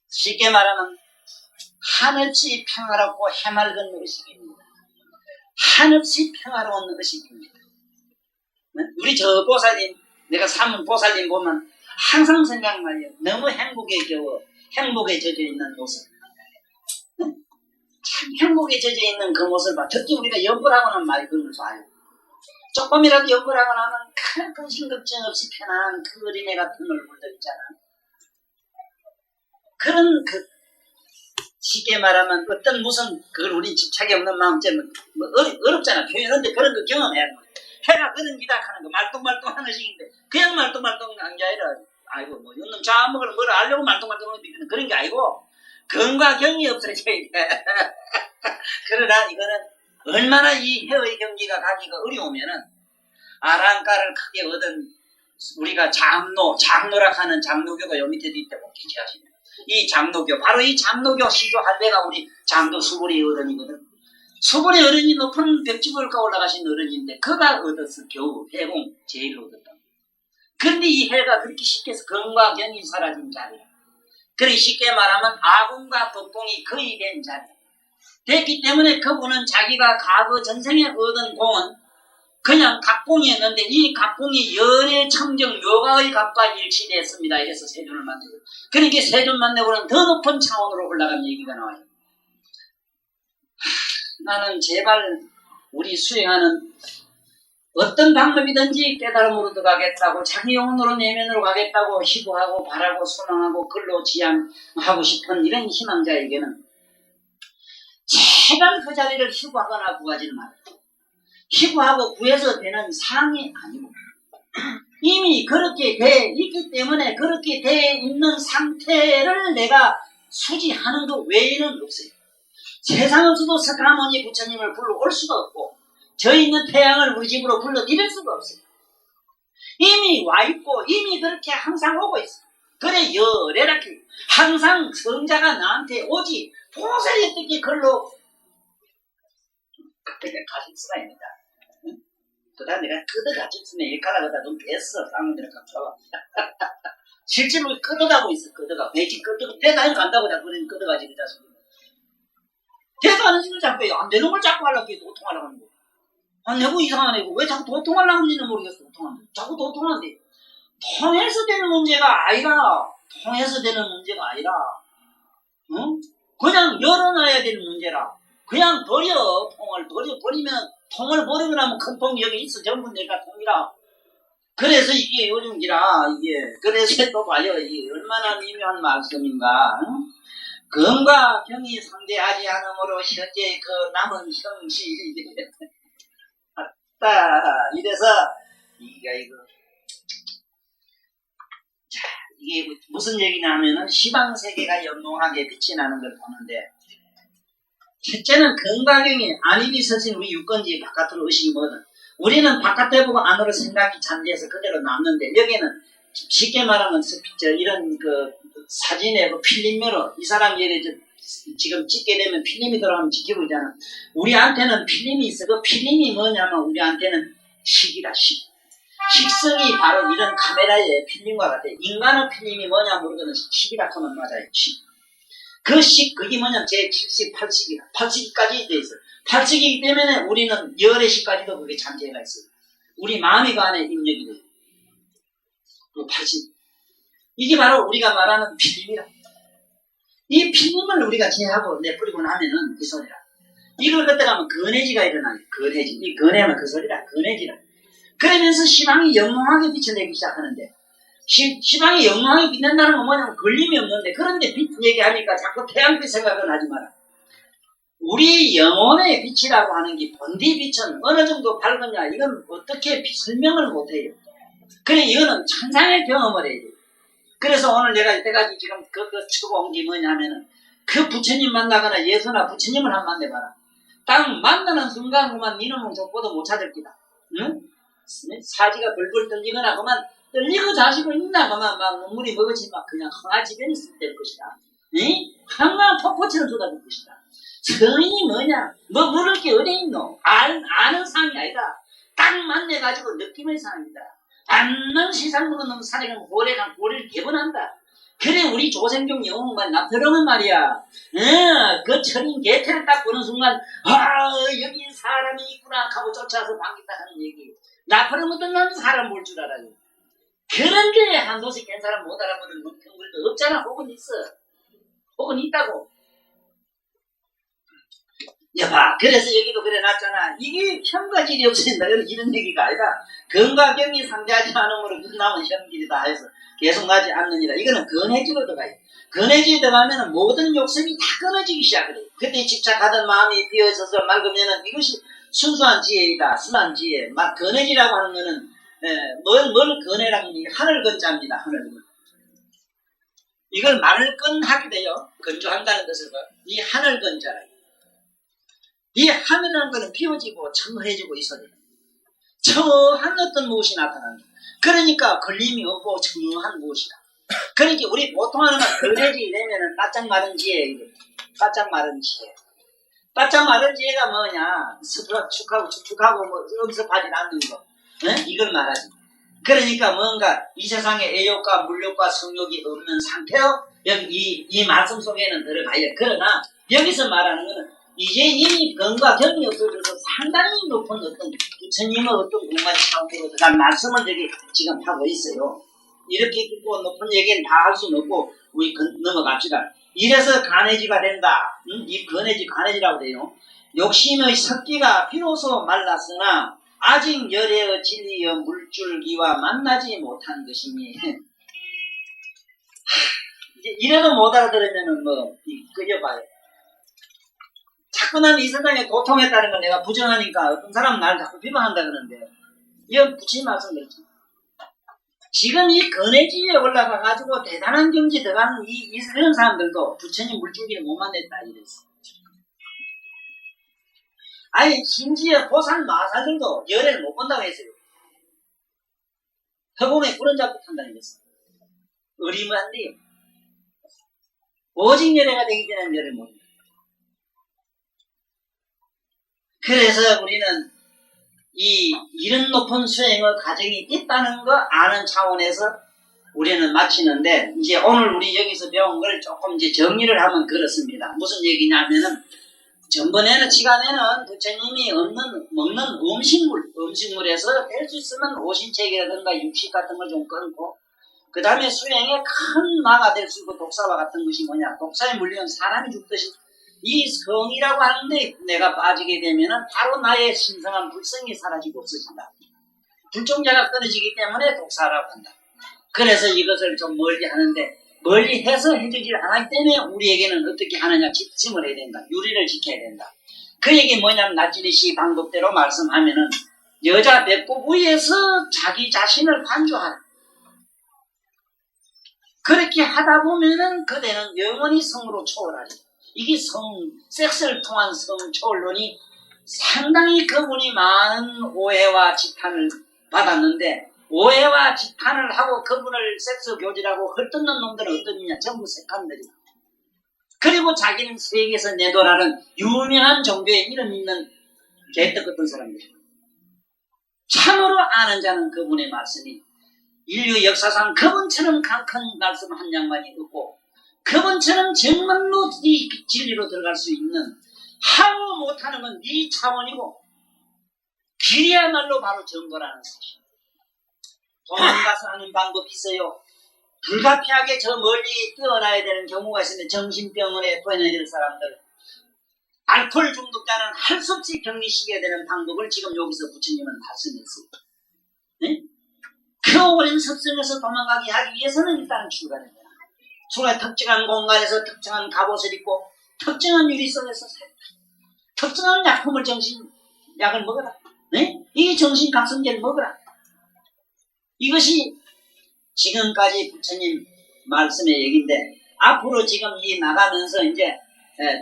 쉽게 말하면 한없이 평화롭고 해맑은 의식입니다. 한없이 평화로운 의식입니다. 우리 저 보살님, 내가 사문 보살님 보면 항상 생각나요. 너무 행복에 젖어 있는 모습. 참 행복에 젖어 있는 그 모습을 봐. 특히 우리가 연불하고는 많이 그런 걸 봐요. 조금이라도 연불하고 나면 큰 근심 걱정 없이 편안한 그 어린애 같은 얼굴들 있잖아. 그런 쉽게 말하면 무슨 그걸 우리 집착이 없는 마음 때문에 어렵잖아. 표현하는데 그런 거 경험해야 돼. 해가 그런 기다 하는 거 말똥말똥 하는 식인데 그냥 말똥말똥한 게 아니라 아이고 뭐 이놈 잡아먹으러 뭘 알려고 말똥말똥 비비는 그런 게 아니고 근과 경이 없어져야 돼. 그러나 이거는 얼마나 이 해의 경기가 가기가 어려우면은 아랑가를 크게 얻은 우리가 장로라 하는 장로교가 요 밑에도 있다고 기재하시네. 이 장로교 바로 이 장로교 시조 할배가 우리 장도 수보리 어른이거든. 수보리 어른이 높은 벽집을 올라가신 어른인데 그가 얻었어. 겨우 해공 제일 얻었다. 그런데 이 해가 그렇게 쉽게 해서 근과 경이 사라진 자리야. 그리 쉽게 말하면 아공과 법공이 거의 된 자리야. 됐기 때문에 그분은 자기가 과거 전생에 얻은 공은 그냥 각공이었는데 이 각공이 열의 청정 요가의 갑과 일치됐습니다. 이래서 세존을 만들고 그러니까 세존 만나고는 더 높은 차원으로 올라간 얘기가 나와요. 나는 제발 우리 수행하는 어떤 방법이든지 깨달음으로 들어가겠다고 자기 영혼으로 내면으로 가겠다고 희구하고 바라고 소망하고 글로 지향하고 싶은 이런 희망자에게는 제발 그 자리를 희구하거나 구하지는 말아요. 희구하고 구해서 되는 사항이 아니고 이미 그렇게 돼 있기 때문에 그렇게 돼 있는 상태를 내가 수지하는 것 외에는 없어요. 세상에서도 석가모니 부처님을 불러올 수가 없고 저 있는 태양을 우리 집으로 불러 이럴 수가 없어요. 이미 와 있고 이미 그렇게 항상 오고 있어. 그래 열애라게 항상 성자가 나한테 오지 보살이 어떻게 글로 가질 수가 있는다. 그다 내가 끄덕가졌으면 일가락에다 좀 뺐어. 쌍문들을 감춰봐. 실제로 끄덕하고 있어. 끄덕하고 배지 끄덕 대단히 간다고 자꾸 끄덕하지 그 자식. 대단한 식을 자꾸 해요. 안 되는 걸 자꾸 하려고 해. 도통하려고 하는 거. 안 내고 이상한 애고 왜 자꾸 도통하려고 하는지는 모르겠어. 도통하는데 자꾸 도통하는데 통해서 되는 문제가 아니라 통해서 되는 문제가 아니라 응? 그냥 열어놔야 되는 문제라. 그냥 버려. 통을 버리면 통을 버리고 나면 큰 통이 여기 있어. 전부 내가 통이라. 그래서 이게 어려운기라. 이게 그래서 또 봐요. 이게 얼마나 미묘한 말씀인가. 응? 금과 경이 상대하지 않으므로 현재 그 남은 형실이 맞다. 이래서 이거 자 이게 무슨 얘기냐 하면은 시방세계가 영롱하게 빛이 나는 걸 보는데 첫째는 건강경이 안입이 서신 우리 육건지 바깥으로 의식이 뭐든 우리는 바깥에 보고 안으로 생각이 잠재해서 그대로 남는데 여기는 쉽게 말하면 이런 그 사진에 그 필름으로 이 사람 예를 지금 찍게 되면 필름이 들어가면 지켜보잖아. 우리한테는 필름이 있어. 그 필름이 뭐냐면 우리한테는 식이다. 식성이 바로 이런 카메라의 필름과 같아. 인간의 필름이 뭐냐 모르거든. 식이라 하면 맞아요. 그 그게 뭐냐면 제70, 80이다. 80까지 돼 있어. 80이기 때문에 우리는 열의 식까지도 그게 잠재가 있어. 우리 마음의 안에 입력이 돼. 그 80. 이게 바로 우리가 말하는 필름이라. 이 필름을 우리가 제하고 내뿌리고 나면은 이 소리라. 이걸 그때 가면 근해지가 일어나요. 근해지. 이 근해면 그 소리라. 근해지라. 그러면서 시방이 영롱하게 비춰내기 시작하는데 시방이 영롱하게 빛낸다는 건 뭐냐면 걸림이 없는데 그런데 빛 얘기하니까 자꾸 태양빛 생각은 하지 마라. 우리 영혼의 빛이라고 하는 게 본디 빛은 어느 정도 밝으냐 이건 어떻게 설명을 못해요. 그래 이거는 천상의 경험을 해야 돼요. 그래서 오늘 내가 이때까지 지금 추고 온 게 뭐냐면은 그 부처님 만나거나 예수나 부처님을 한 만나봐라. 딱 만나는 순간 그만 니는 적고도 못 찾을 기다. 응? 사지가 불불 떨리거나 그만 떨리고 자시고 있나 그만 막 눈물이 먹어지 막 그냥 흥아지변이 될 것이다. 응? 항상 폭포처럼 쏟아질 것이다. 성인이 뭐냐? 뭐 물을 게 어디 있노? 아는 상이 아니다. 딱 만나가지고 느낌의 상이다. 안는 시상으로 놈 사내가 고래를 개분한다. 그래 우리 조생종 영웅만 나표령은 말이야. 그 철인 개태를 딱 보는 순간 여기 사람이 있구나 하고 쫓아서 반긴다 하는 얘기. 나표령 어떤 놈 사람 볼 줄 알아요. 그런데 한도씩 깬 사람 못 알아보는 평물도 없잖아. 혹은 있어. 혹은 있다고. 여봐, 그래서 여기도 그래 놨잖아. 이게 현과질이 없어진다. 이런 얘기가 아니라 근과 경이 상대하지 않으므로 끝나면 현길이다 해서 계속 나지 않느니라. 이거는 근해지로 들어가요. 근해지에 들어가면 모든 욕심이 다 끊어지기 시작해요. 그때 집착하던 마음이 비어있어서 맑으면은 이것이 순수한 지혜이다. 순한 지혜. 막 건해지라고 하는 거는 뭘 건해라는 게 하늘 건자입니다. 하늘 건. 이걸 말을 건하게 돼요. 건조한다는 뜻을 봐요. 이 하늘 건자라. 이 하늘이라는 것은 비워지고 청해지고 있어야 돼요. 청한 어떤 무엇이 나타납니다. 그러니까 걸림이 없고 청한 무엇이다. 그러니까 우리 보통 하는 건 건해지 되면은 바짝 마른 지혜. 바짝 마른 지혜. 바짝 마른 지혜가 뭐냐? 축하고 축축하고 뭐 엄습하지 않는 거. 이걸 말하지. 그러니까 뭔가 이 세상에 애욕과 물욕과 성욕이 없는 상태요. 여기 이 말씀 속에는 들어가요. 그러나 여기서 말하는 것은 이제 이미 건과 경이 없어져서 상당히 높은 어떤 부처님의 어떤 공간 상태로 들어간 말씀을 저기 지금 하고 있어요. 이렇게 깊고 높은 얘기는 다 할 수는 없고 우리 넘어갑시다. 이래서 간해지가 된다. 이 건해지 간해지라고 돼요. 욕심의 습기가 비로소 말랐으나 아직 열애의 진리의 물줄기와 만나지 못한 것이니 이제 이래도 못 알아들으면은 뭐 끄져봐요. 자꾸 나는 이 세상에 고통했다는 걸 내가 부정하니까 어떤 사람은 나를 자꾸 비방한다 그러는데 이건 부처님 말씀 그렇죠. 지금 이 건해지에 올라가가지고 대단한 경지 들어가는 이런 사람들도 부처님 물줄기를 못 만났다 이랬어. 아니 심지어 보살 마사들도 열애를 못 본다고 했어요. 허공에 구름 잡고 탄다는 것은 어리무한데요. 오직 열애가 되기 전에는 열애를 못 본다. 그래서 우리는 이런 높은 수행의 과정이 있다는 거 아는 차원에서 우리는 마치는데, 이제 오늘 우리 여기서 배운 걸 조금 이제 정리를 하면 그렇습니다. 무슨 얘기냐면은, 전번에는 시간에는 부처님이 먹는 음식물에서 될 수 있으면 오신책이라든가 육식 같은 걸 좀 끊고, 그 다음에 수행에 큰 마가 될 수 있고 독사와 같은 것이 뭐냐, 독사에 물리면 사람이 죽듯이 이 성이라고 하는데 내가 빠지게 되면은 바로 나의 신성한 불성이 사라지고 없어진다. 불종자가 끊어지기 때문에 독사라고 한다. 그래서 이것을 좀 멀리 하는데, 멀리 해서 해주질 않기 때문에 우리에게는 어떻게 하느냐, 집심을 해야 된다. 유리를 지켜야 된다. 그 얘기 뭐냐면 나찌리시 방법대로 말씀하면은 여자 배꼽 위에서 자기 자신을 관조하라. 그렇게 하다 보면은 그대는 영원히 성으로 초월하리. 이게 섹스를 통한 성 초월론이 상당히 그분이 많은 오해와 지탄을 받았는데, 오해와 지탄을 하고 그분을 섹스 교지라고 헐뜯는 놈들은 어떠냐? 전부 색한들이다. 그리고 자기는 세계에서 내도라는 유명한 종교에 이름 있는 개떡 같은 사람들이다. 참으로 아는 자는 그분의 말씀이 인류 역사상 그분처럼 강큰 말씀 한 양반이 없고, 그분처럼 정말로 이 진리로 들어갈 수 있는, 하고 못하는 건 네 차원이고 길이야말로 바로 정거라는 사실. 도망가서 하는 방법이 있어요. 불가피하게 저 멀리 뛰어나야 되는 경우가 있으면 정신병원에 보내야 될 사람들, 알코올 중독자는 할 수 없이 격리시켜야 되는 방법을 지금 여기서 부처님은 말씀했어요. 네? 그 오랜 습성에서 도망가게 하기 위해서는 일단 출가해야 돼요. 수가 특정한 공간에서 특정한 갑옷을 입고 특정한 유리 속에서 살다. 특정한 약품을 약을 먹어라. 네? 이게 정신각성제를 먹어라. 이것이 지금까지 부처님 말씀의 얘기인데, 앞으로 지금 이 나가면서 이제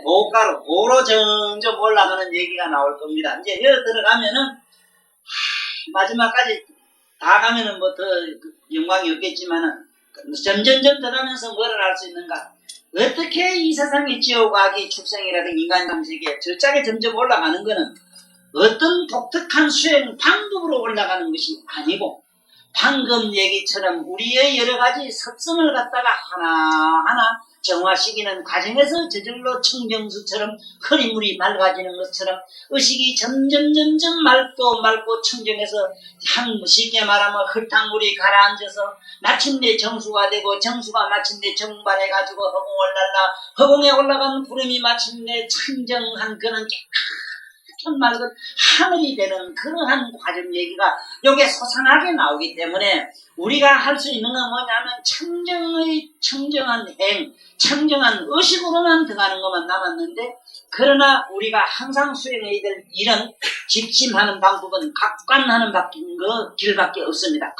도로 점점 올라가는 얘기가 나올 겁니다. 이제 여기 들어가면은 마지막까지 다 가면은 뭐 더 영광이 없겠지만은 점점 들어가면서 뭐를 알 수 있는가? 어떻게 이 세상의 지옥, 악의 축생이라든가 인간 감세계 저짝에 점점 올라가는 것은 어떤 독특한 수행 방법으로 올라가는 것이 아니고, 방금 얘기처럼 우리의 여러 가지 습성을 갖다가 하나하나 정화시키는 과정에서 저절로 청정수처럼 흐리물이 맑아지는 것처럼 의식이 점점 맑고 청정해서 쉽게 말하면 흙탕물이 가라앉아서 마침내 정수가 되고, 정수가 마침내 정발해가지고 허공을 날라, 허공에 올라간 구름이 마침내 청정한 그런 숲은 맑은 하늘이 되는 그러한 과정 얘기가 여기에 소상하게 나오기 때문에 우리가 할 수 있는 건 뭐냐면 청정한 행, 청정한 의식으로만 들어가는 것만 남았는데, 그러나 우리가 항상 수행해야 될 일은 집심하는 방법은 각관하는 길밖에 없습니다.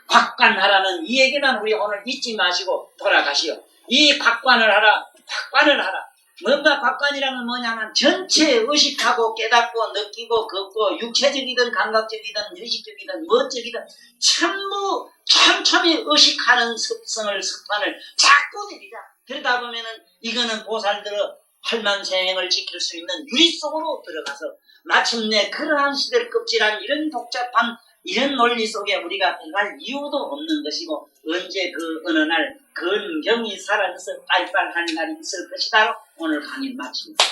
곽관하라는 이 얘기만 우리 오늘 잊지 마시고 돌아가시오. 이 곽관을 하라. 뭔가 곽관이라는 뭐냐면 전체 의식하고 깨닫고 느끼고 걷고 육체적이든 감각적이든 의식적이든 무엇적이든 전부 촘촘히 의식하는 습관을 자꾸 들이자. 그러다 보면은 이거는 보살들의 활만생을 지킬 수 있는 유리 속으로 들어가서 마침내 그러한 시대를 껍질한 이런 복잡한 이런 논리 속에 우리가 들어갈 이유도 없는 것이고, 언제 어느 날 근경이 사라져서 빨빨한 날이 있을 것이다. 오늘 강의를 마칩니다.